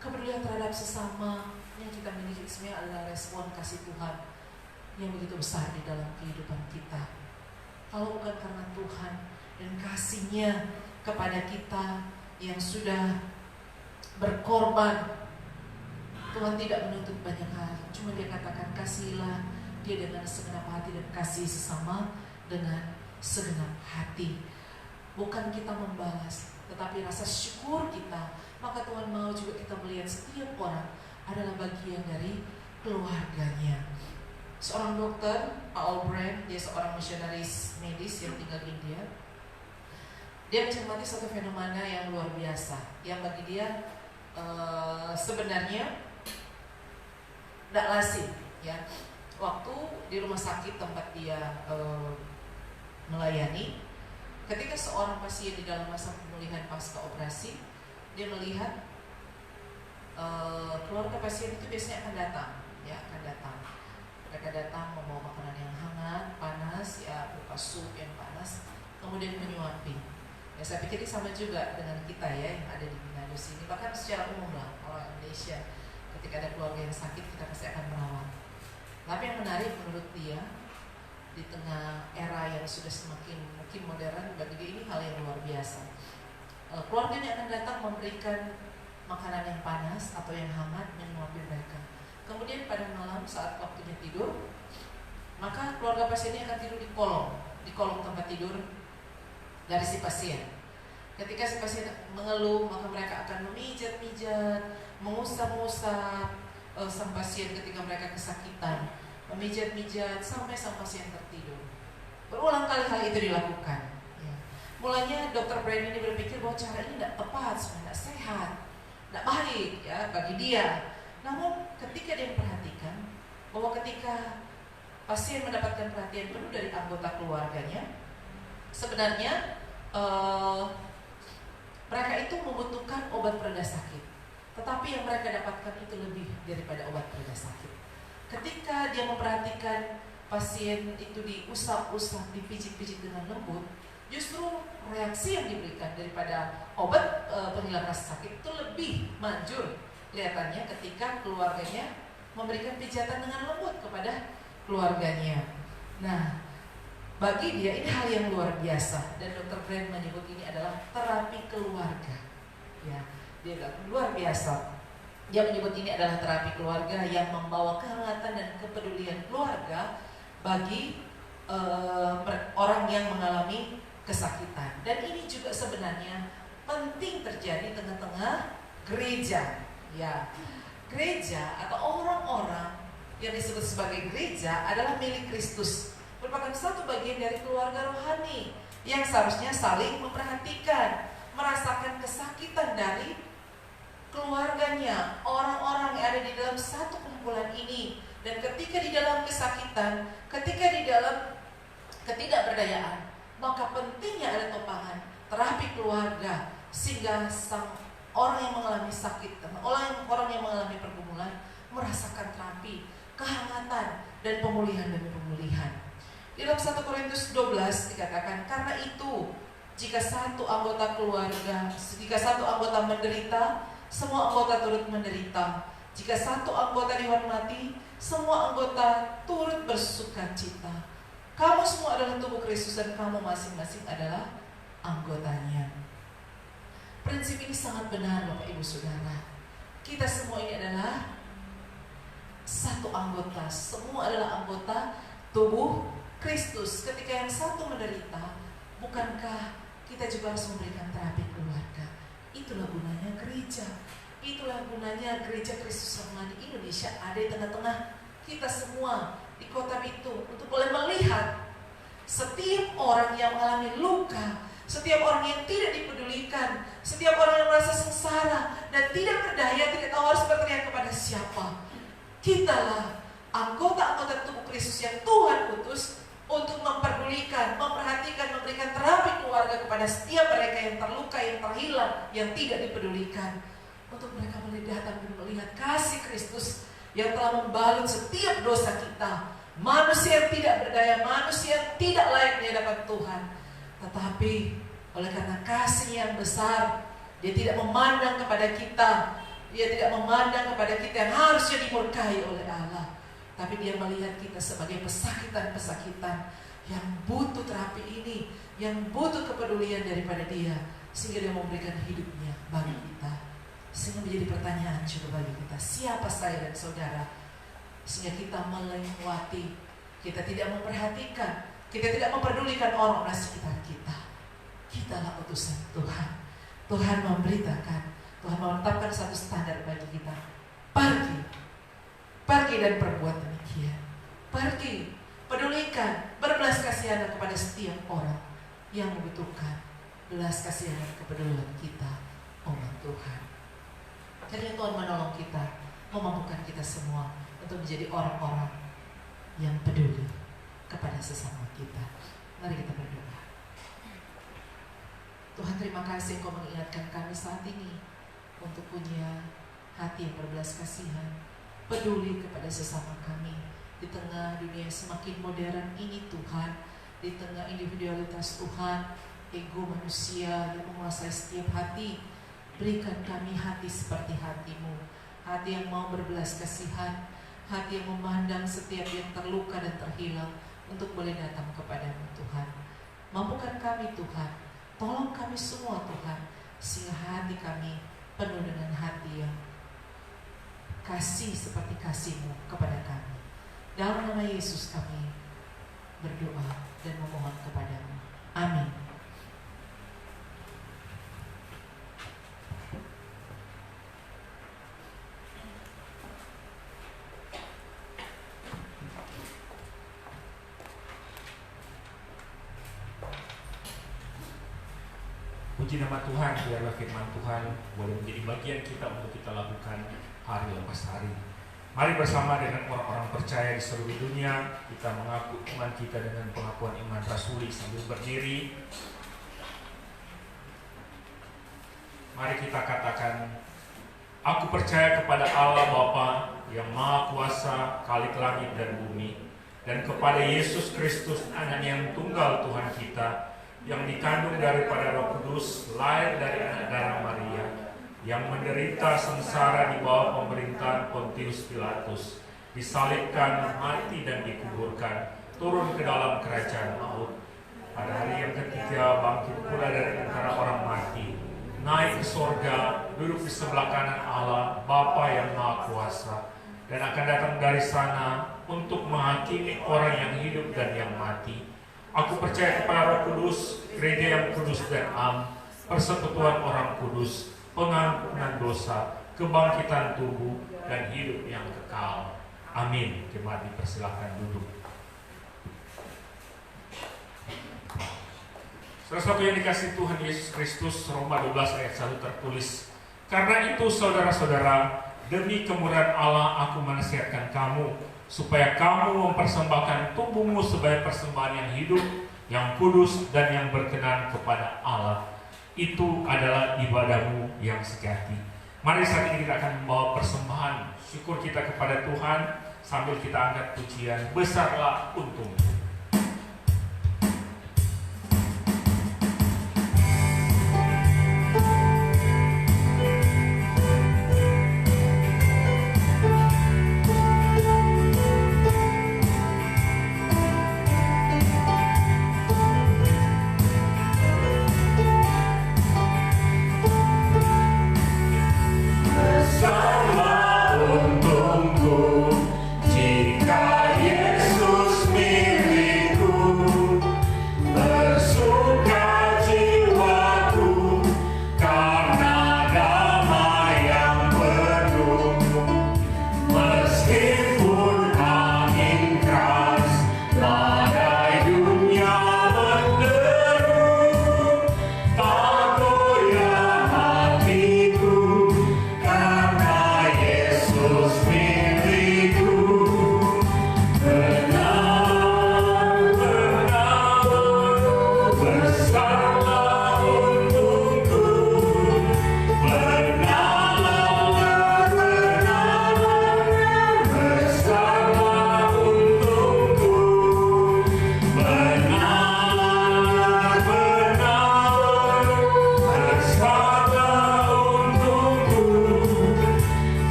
Kepedulian terhadap sesama yang kita miliki sebenarnya adalah respon kasih Tuhan yang begitu besar di dalam kehidupan kita. Kalau bukan karena Tuhan dan kasih-Nya kepada kita yang sudah berkorban, Tuhan tidak menuntut banyak hal. Cuma Dia katakan kasihilah dia dengan segenap hati dan kasih sesama dengan segenap hati. Bukan kita membalas, tetapi rasa syukur kita. Maka Tuhan mau juga kita melihat setiap orang adalah bagian dari keluarganya. Seorang dokter, Pak O'Brien, dia seorang misionaris medis yang tinggal di India. Dia mencermati satu fenomena yang luar biasa, yang bagi dia sebenarnya tidak lazim, ya. Waktu di rumah sakit tempat dia melayani, ketika seorang pasien di dalam masa pemulihan pasca operasi, dia melihat keluarga pasien itu biasanya akan datang, ya, akan datang. Mereka datang membawa makanan yang hangat, panas, ya, berupa sup yang panas, kemudian menyuapi. Ya, saya pikir ini sama juga dengan kita, ya, yang ada di Manado sini. Bahkan secara umum lah, orang Indonesia, ketika ada keluarga yang sakit, kita pasti akan merawat. Tapi yang menarik menurut dia, di tengah era yang sudah semakin mungkin modern, bagi dia ini hal yang luar biasa. Keluarganya akan datang memberikan makanan yang panas atau yang hangat, menyuapi mereka. Kemudian pada malam saat waktunya tidur, maka keluarga pasiennya akan tidur di kolong tempat tidur dari si pasien. Ketika si pasien mengeluh, maka mereka akan memijat-mijat, mengusap-usap sang pasien ketika mereka kesakitan, memijat-mijat sampai sang pasien tertidur. Berulang kali hal itu dilakukan. Ya. Mulanya Dr. Brian ini berpikir bahwa cara ini tidak tepat, tidak sehat, tidak baik, ya, bagi dia. Namun ketika dia memperhatikan bahwa ketika pasien mendapatkan perhatian penuh dari anggota keluarganya, sebenarnya mereka itu membutuhkan obat pereda sakit, tetapi yang mereka dapatkan itu lebih daripada obat pereda sakit. Ketika dia memperhatikan pasien itu diusap-usap, dipijit-pijit dengan lembut, justru reaksi yang diberikan daripada obat penghilang rasa sakit itu lebih manjur kelihatannya ketika keluarganya memberikan pijatan dengan lembut kepada keluarganya. Nah, bagi dia ini hal yang luar biasa, dan Dr. Brian menyebut ini adalah terapi keluarga. Ya, dia bilang luar biasa. Dia menyebut ini adalah terapi keluarga yang membawa kehangatan dan kepedulian keluarga bagi orang yang mengalami kesakitan. Dan ini juga sebenarnya penting terjadi tengah-tengah gereja. Ya, gereja atau orang-orang yang disebut sebagai gereja adalah milik Kristus, merupakan satu bagian dari keluarga rohani yang seharusnya saling memperhatikan, merasakan kesakitan dari keluarganya, orang-orang yang ada di dalam satu kumpulan ini. Dan ketika di dalam kesakitan, ketika di dalam ketidakberdayaan, maka pentingnya ada topangan, terapi keluarga, sehingga orang yang mengalami sakit, orang yang mengalami pergumulan merasakan terapi, kehangatan, dan pemulihan demi pemulihan. Di dalam 1 Korintus 12 dikatakan, karena itu jika satu anggota menderita, semua anggota turut menderita. Jika satu anggota dihormati, semua anggota turut bersukacita. Kamu semua adalah tubuh Kristus dan kamu masing-masing adalah anggotanya. Prinsip ini sangat benar, Bapak Ibu Saudara. Kita semua ini adalah satu anggota. Semua adalah anggota tubuh Kristus. Ketika yang satu menderita, bukankah kita juga harus memberikan terapi keluarga? Itulah gunanya gereja. Itulah gunanya gereja Kristus Ramah di Indonesia ada di tengah-tengah kita semua di kota Bitung, untuk boleh melihat setiap orang yang mengalami luka, setiap orang yang tidak dipedulikan, setiap orang yang merasa sengsara dan tidak berdaya, tidak tahu harus berteriak kepada siapa. Kitalah anggota-anggota tubuh Kristus yang Tuhan utus untuk memperdulikan, memperhatikan, memberikan terapi keluarga kepada setiap mereka yang terluka, yang terhilang, yang tidak dipedulikan. Untuk mereka boleh datang dan melihat kasih Kristus yang telah membalut setiap dosa kita. Manusia yang tidak berdaya, manusia yang tidak layak di hadapan Tuhan. Tetapi oleh karena kasih yang besar, Dia tidak memandang kepada kita. Dia tidak memandang kepada kita yang harusnya dimurkai oleh Allah. Tapi Dia melihat kita sebagai pesakitan-pesakitan yang butuh terapi ini, yang butuh kepedulian daripada Dia, sehingga Dia memberikan hidupnya bagi kita. Sehingga menjadi pertanyaan coba bagi kita, siapa saya dan saudara? Sehingga kita melewati, kita tidak memperhatikan, kita tidak memperdulikan orang-orang sekitar kita. Kitalah utusan Tuhan. Tuhan memberitakan, Tuhan menetapkan satu standar bagi kita. Pergi dan perbuat demikian. Pergi, pedulikan, berbelas kasihan kepada setiap orang yang membutuhkan belas kasihan dan kepedulian kita, umat Tuhan. Jadi Tuhan menolong kita, memampukan kita semua untuk menjadi orang-orang yang peduli kepada sesama kita. Mari kita berdoa. Tuhan, terima kasih Engkau mengingatkan kami saat ini untuk punya hati yang berbelas kasihan, peduli kepada sesama kami. Di tengah dunia semakin modern ini Tuhan, di tengah individualitas Tuhan, ego manusia yang menguasai setiap hati, berikan kami hati seperti hati-Mu, hati yang mau berbelas kasihan, hati yang memandang setiap yang terluka dan terhilang untuk boleh datang kepada-Mu Tuhan. Mampukan kami Tuhan, tolong kami semua Tuhan, sehingga hati kami penuh dengan hati yang kasih seperti kasih-Mu kepada kami. Dalam nama Yesus kami berdoa dan memohon kepada-Mu. Amin. Puji nama Tuhan, biarlah firman Tuhan boleh menjadi bagian kita untuk kita lakukan hari lepas hari. Mari bersama dengan orang-orang percaya di seluruh dunia, kita mengaku iman kita dengan pengakuan iman rasuli sambil berdiri. Mari kita katakan, aku percaya kepada Allah Bapa yang Maha Kuasa, Khalik langit dan bumi, dan kepada Yesus Kristus, Anak yang tunggal Tuhan kita, yang dikandung daripada Roh Kudus, lahir dari anak darah Maria, yang menderita sengsara di bawah pemerintahan Pontius Pilatus, disalibkan, mati dan dikuburkan, turun ke dalam kerajaan maut. Pada hari yang ketiga bangkit pula dari antara orang mati, naik ke sorga, duduk di sebelah kanan Allah, Bapa yang Maha Kuasa, dan akan datang dari sana untuk menghakimi orang yang hidup dan yang mati. Aku percaya kepada Roh Kudus, gereja yang kudus dan am, persekutuan orang kudus, pengampunan dosa, kebangkitan tubuh, dan hidup yang kekal. Amin. Jemaat dipersilakan duduk. Saudara-saudara yang dikasihi Tuhan Yesus Kristus, Roma 12 ayat 1 tertulis, karena itu saudara-saudara, demi kemurahan Allah aku menasihatkan kamu, supaya kamu mempersembahkan tubuhmu sebagai persembahan yang hidup, yang kudus dan yang berkenan kepada Allah. Itu adalah ibadahmu yang sejati. Mari saat ini kita akan membawa persembahan syukur kita kepada Tuhan sambil kita angkat pujian besarlah untungmu.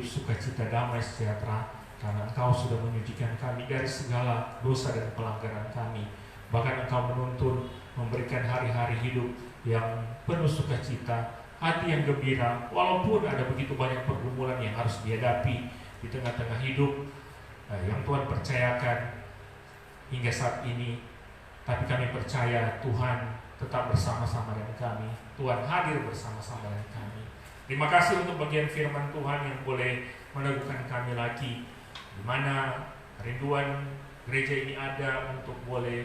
Sukacita damai sejahtera karena Engkau sudah menyucikan kami dari segala dosa dan pelanggaran kami. Bahkan Engkau menuntun memberikan hari-hari hidup yang penuh sukacita, hati yang gembira, walaupun ada begitu banyak pergumulan yang harus dihadapi di tengah-tengah hidup yang Tuhan percayakan hingga saat ini. Tapi kami percaya Tuhan tetap bersama-sama dengan kami. Tuhan hadir bersama-sama dengan kami. Terima kasih untuk bagian firman Tuhan yang boleh meneguhkan kami lagi, di mana rinduan gereja ini ada untuk boleh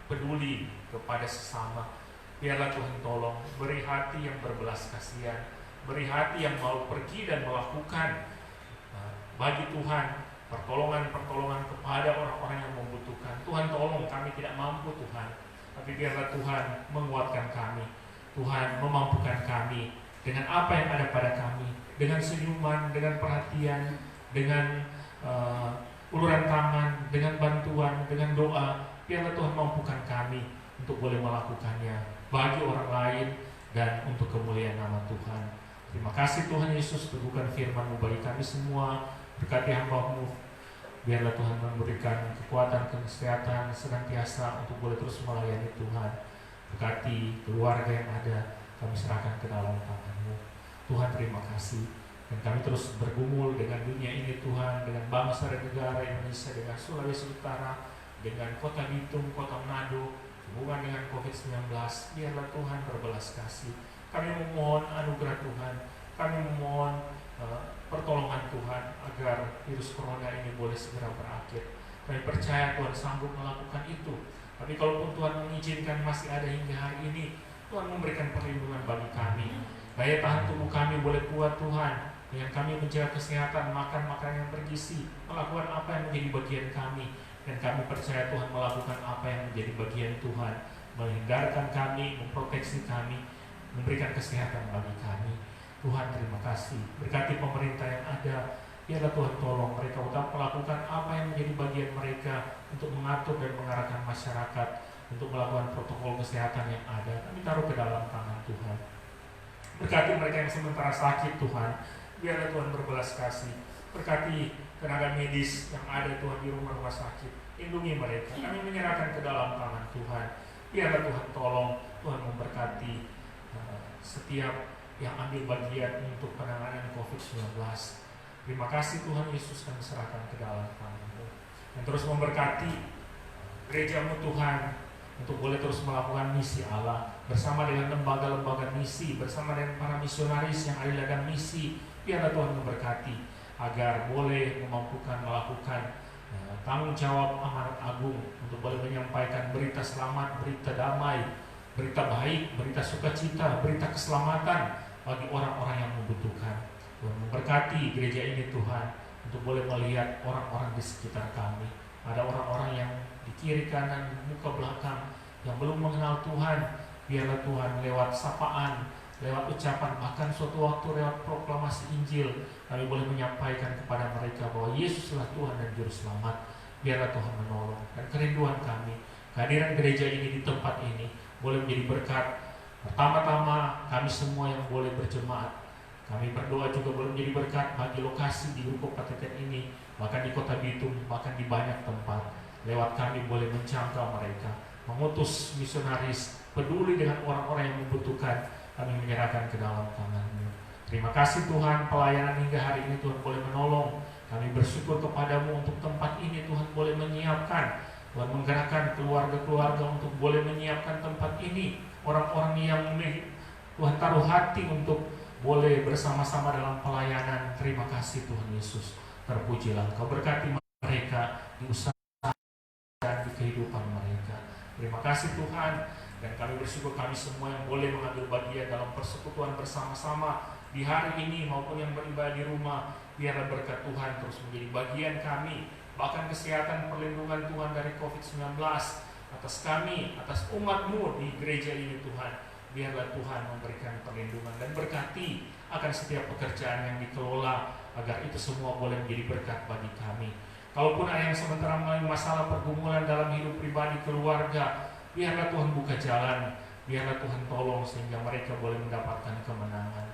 peduli kepada sesama. Biarlah Tuhan tolong beri hati yang berbelas kasihan, beri hati yang mau pergi dan melakukan bagi Tuhan pertolongan-pertolongan kepada orang-orang yang membutuhkan. Tuhan tolong, kami tidak mampu Tuhan, tapi biarlah Tuhan menguatkan kami, Tuhan memampukan kami dengan apa yang ada pada kami, dengan senyuman, dengan perhatian, dengan uluran tangan, dengan bantuan, dengan doa. Biarlah Tuhan mampukan kami untuk boleh melakukannya bagi orang lain dan untuk kemuliaan nama Tuhan. Terima kasih Tuhan Yesus, teguhkan firman-Mu bagi kami semua. Berkati hamba-Mu, biarlah Tuhan memberikan kekuatan, kesehatan senantiasa untuk boleh terus melayani Tuhan. Berkati keluarga yang ada, kami serahkan ke dalam tangan-Mu. Tuhan terima kasih. Dan kami terus bergumul dengan dunia ini Tuhan, dengan bangsa dan negara Indonesia, dengan Sulawesi Utara, dengan kota Bitung, kota Manado, hubungan dengan COVID-19. Biarlah Tuhan berbelas kasih. Kami memohon anugerah Tuhan, kami memohon pertolongan Tuhan agar virus corona ini boleh segera berakhir. Kami percaya Tuhan sanggup melakukan itu. Tapi kalaupun Tuhan mengizinkan masih ada hingga hari ini, Tuhan memberikan perlindungan bagi kami. Daya tahan tubuh kami boleh kuat Tuhan. Dengan kami menjaga kesehatan, makan makanan yang bergizi, melakukan apa yang menjadi bagian kami. Dan kami percaya Tuhan melakukan apa yang menjadi bagian Tuhan, menghindarkan kami, memproteksi kami, memberikan kesehatan bagi kami. Tuhan terima kasih. Berkati pemerintah yang ada, biarlah Tuhan tolong mereka untuk melakukan apa yang menjadi bagian mereka untuk mengatur dan mengarahkan masyarakat untuk melakukan protokol kesehatan yang ada. Kami taruh ke dalam tangan Tuhan. Berkati mereka yang sementara sakit Tuhan, biarlah Tuhan berbelas kasih. Berkati tenaga medis yang ada Tuhan di rumah-rumah sakit, lindungi mereka. Kami menyerahkan ke dalam tangan Tuhan. Biarlah Tuhan tolong, Tuhan memberkati setiap yang ambil bagian untuk penanganan COVID-19. Terima kasih Tuhan Yesus, kami serahkan ke dalam tangan-Mu. Dan terus memberkati gereja-Mu Tuhan, untuk boleh terus melakukan misi Allah bersama dengan lembaga-lembaga misi, bersama dengan para misionaris yang ada di ladang misi. Biarlah Tuhan memberkati agar boleh memampukan melakukan tanggung jawab amanat agung untuk boleh menyampaikan berita selamat, berita damai, berita baik, berita sukacita, berita keselamatan bagi orang-orang yang membutuhkan. Tuhan memberkati gereja ini Tuhan untuk boleh melihat orang-orang di sekitar kami. Ada orang-orang yang di kiri kanan, muka belakang yang belum mengenal Tuhan. Biarlah Tuhan lewat sapaan, lewat ucapan, bahkan suatu waktu lewat proklamasi Injil, kami boleh menyampaikan kepada mereka bahwa Yesuslah Tuhan dan Juru Selamat. Biarlah Tuhan menolong. Dan kerinduan kami, kehadiran gereja ini di tempat ini boleh menjadi berkat. Pertama-tama kami semua yang boleh berjemaat, kami berdoa juga boleh menjadi berkat bagi lokasi di Ruko Patekan ini, bahkan di Kota Bitung, bahkan di banyak tempat. Lewat kami boleh menjangkau mereka, mengutus misionaris, peduli dengan orang-orang yang membutuhkan. Kami menyerahkan ke dalam tangan-Mu. Terima kasih Tuhan, pelayanan hingga hari ini Tuhan boleh menolong. Kami bersyukur kepada-Mu untuk tempat ini Tuhan boleh menyiapkan. Tuhan menggerakkan keluarga-keluarga untuk boleh menyiapkan tempat ini. Orang-orang yang Tuhan taruh hati untuk boleh bersama-sama dalam pelayanan. Terima kasih Tuhan Yesus. Terpujilah Engkau, berkati mereka di usaha dan di kehidupan mereka. Terima kasih Tuhan. Dan kami bersyukur kami semua yang boleh mengambil bagian dalam persekutuan bersama-sama di hari ini maupun yang beribadah di rumah. Biarlah berkat Tuhan terus menjadi bagian kami. Bahkan kesehatan, perlindungan Tuhan dari COVID-19 atas kami, atas umat-Mu di gereja ini Tuhan. Biarlah Tuhan memberikan perlindungan dan berkati akan setiap pekerjaan yang dikelola, agar itu semua boleh menjadi berkat bagi kami. Kalaupun ada yang sementara mengalami masalah pergumulan dalam hidup pribadi, keluarga, biarlah Tuhan buka jalan, biarlah Tuhan tolong sehingga mereka boleh mendapatkan kemenangan.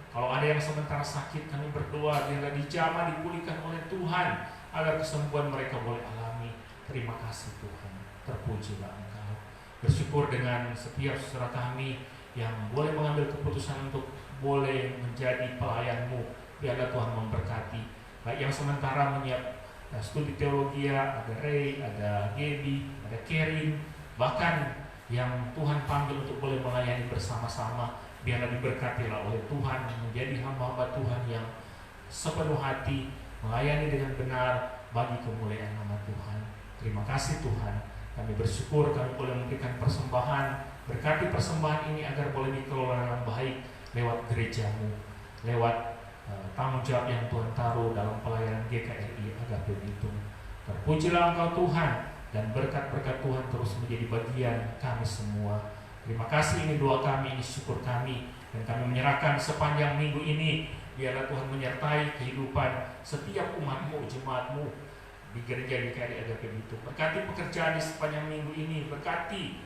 Kalau ada yang sementara sakit, kami berdoa biarlah dijamah, dipulihkan oleh Tuhan, agar kesembuhan mereka boleh alami. Terima kasih Tuhan, terpujilah Engkau. Bersyukur dengan setiap saudara kami yang boleh mengambil keputusan untuk boleh menjadi pelayan-Mu. Biarlah Tuhan memberkati, baik yang sementara menyiap studi teologi, ada Ray, ada Gaby, ada Kering, bahkan yang Tuhan panggil untuk boleh melayani bersama-sama. Biarlah diberkatilah oleh Tuhan, menjadi hamba-hamba Tuhan yang sepenuh hati melayani dengan benar bagi kemuliaan nama Tuhan. Terima kasih Tuhan. Kami bersyukur kami boleh memberikan persembahan. Berkati persembahan ini agar boleh dikelola dengan baik lewat gereja-Mu, lewat tanggung jawab yang Tuhan taruh dalam pelayanan GKRI Agape Bitung. Terpujilah Engkau Tuhan, dan berkat-berkat Tuhan terus menjadi bagian kami semua. Terima kasih, ini doa kami, ini syukur kami, dan kami menyerahkan sepanjang minggu ini. Biarlah Tuhan menyertai kehidupan setiap umat-Mu, jemaat-Mu di gereja GKRI Agape Bitung. Berkati pekerjaan di sepanjang minggu ini, berkati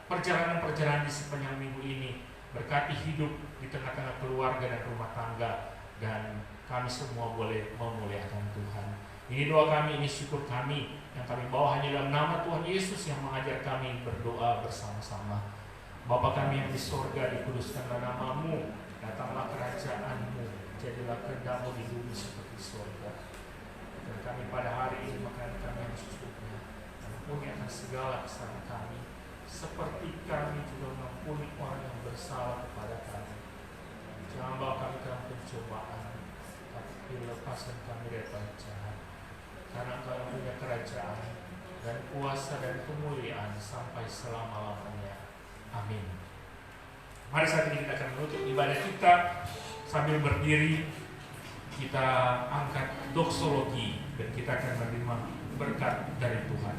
perjalanan-perjalanan di sepanjang minggu ini, berkati hidup di tengah-tengah keluarga dan rumah tangga, dan kami semua boleh memuliakan Tuhan. Ini doa kami, ini syukur kami yang kami bawa hanya dalam nama Tuhan Yesus yang mengajar kami berdoa bersama-sama. Bapa kami yang di sorga, dikuduskanlah nama-Mu, datanglah kerajaan-Mu, jadilah kehendak-Mu di bumi seperti sorga. Dan kami pada hari ini makan kami yang secukupnya, ampuni akan segala kesalahan kami, seperti kami juga mengampuni orang yang bersalah kepada kami. Jangan bawa kami ke dalam pencobaan, tapi lepaskan kami dari jahat. karena Engkau yang punya kerajaan dan kuasa dan kemuliaan sampai selama-lamanya. Amin. Mari saat ini kita akan menutup ibadah kita sambil berdiri. Kita angkat doksologi dan kita akan menerima berkat dari Tuhan.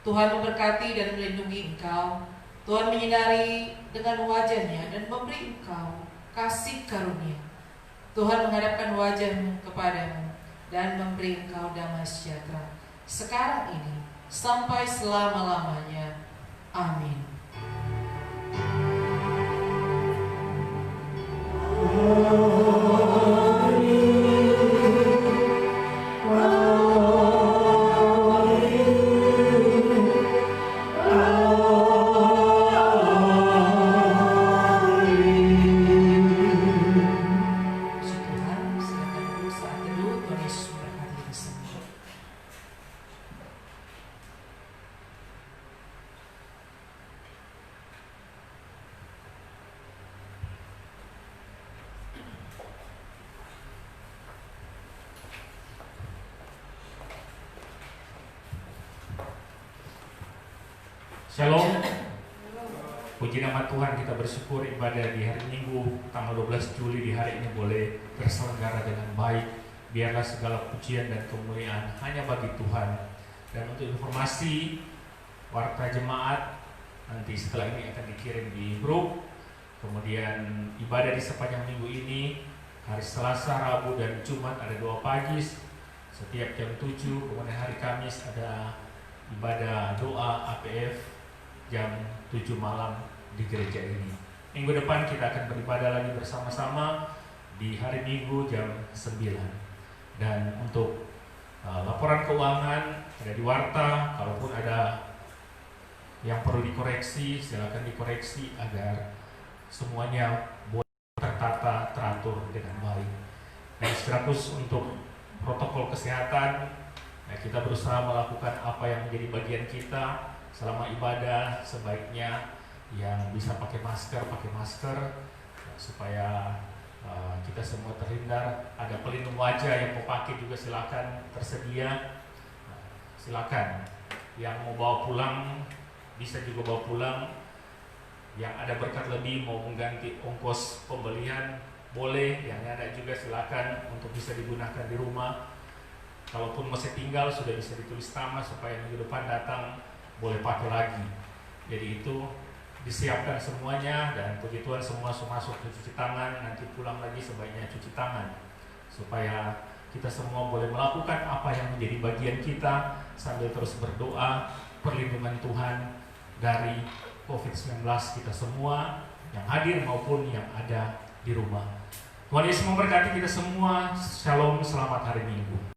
Tuhan memberkati dan melindungi engkau. Tuhan menyinari dengan wajah-Nya dan memberi engkau kasih karunia. Tuhan menghadapkan wajah-Nya kepadamu dan memberi engkau damai sejahtera sekarang ini sampai selama-lamanya. Amin. Shalom. Puji nama Tuhan, kita bersyukur ibadah di hari Minggu tanggal 12 Juli di hari ini boleh terselenggara dengan baik. Biarlah segala pujian dan kemuliaan hanya bagi Tuhan. Dan untuk informasi warta jemaat nanti setelah ini akan dikirim di grup. Kemudian ibadah di sepanjang minggu ini hari Selasa, Rabu dan Jumat ada 2 pagi setiap jam 7. Kemudian hari Kamis ada ibadah doa APF jam 7 malam di gereja ini. Minggu depan kita akan beribadah lagi bersama-sama di hari Minggu jam 9. Dan untuk laporan keuangan ada di warta. Kalaupun ada yang perlu dikoreksi, silakan dikoreksi agar semuanya boleh tertata, teratur dengan baik. Dan sekaligus untuk protokol kesehatan, kita berusaha melakukan apa yang menjadi bagian kita. Selama ibadah sebaiknya yang bisa pakai masker supaya kita semua terhindar. Ada pelindung wajah yang mau pakai juga silakan tersedia. Silakan. Yang mau bawa pulang bisa juga bawa pulang. Yang ada berkat lebih mau mengganti ongkos pembelian boleh. Yang ada juga silakan untuk bisa digunakan di rumah. Kalaupun masih tinggal sudah bisa ditulis nama supaya minggu depan datang boleh pakai lagi. Jadi itu disiapkan semuanya. Dan puji Tuhan semua masuk cuci tangan. Nanti pulang lagi sebaiknya cuci tangan supaya kita semua boleh melakukan apa yang menjadi bagian kita sambil terus berdoa perlindungan Tuhan dari COVID-19 kita semua yang hadir maupun yang ada di rumah. Tuhan Yesus memberkati kita semua. Shalom, selamat hari Minggu.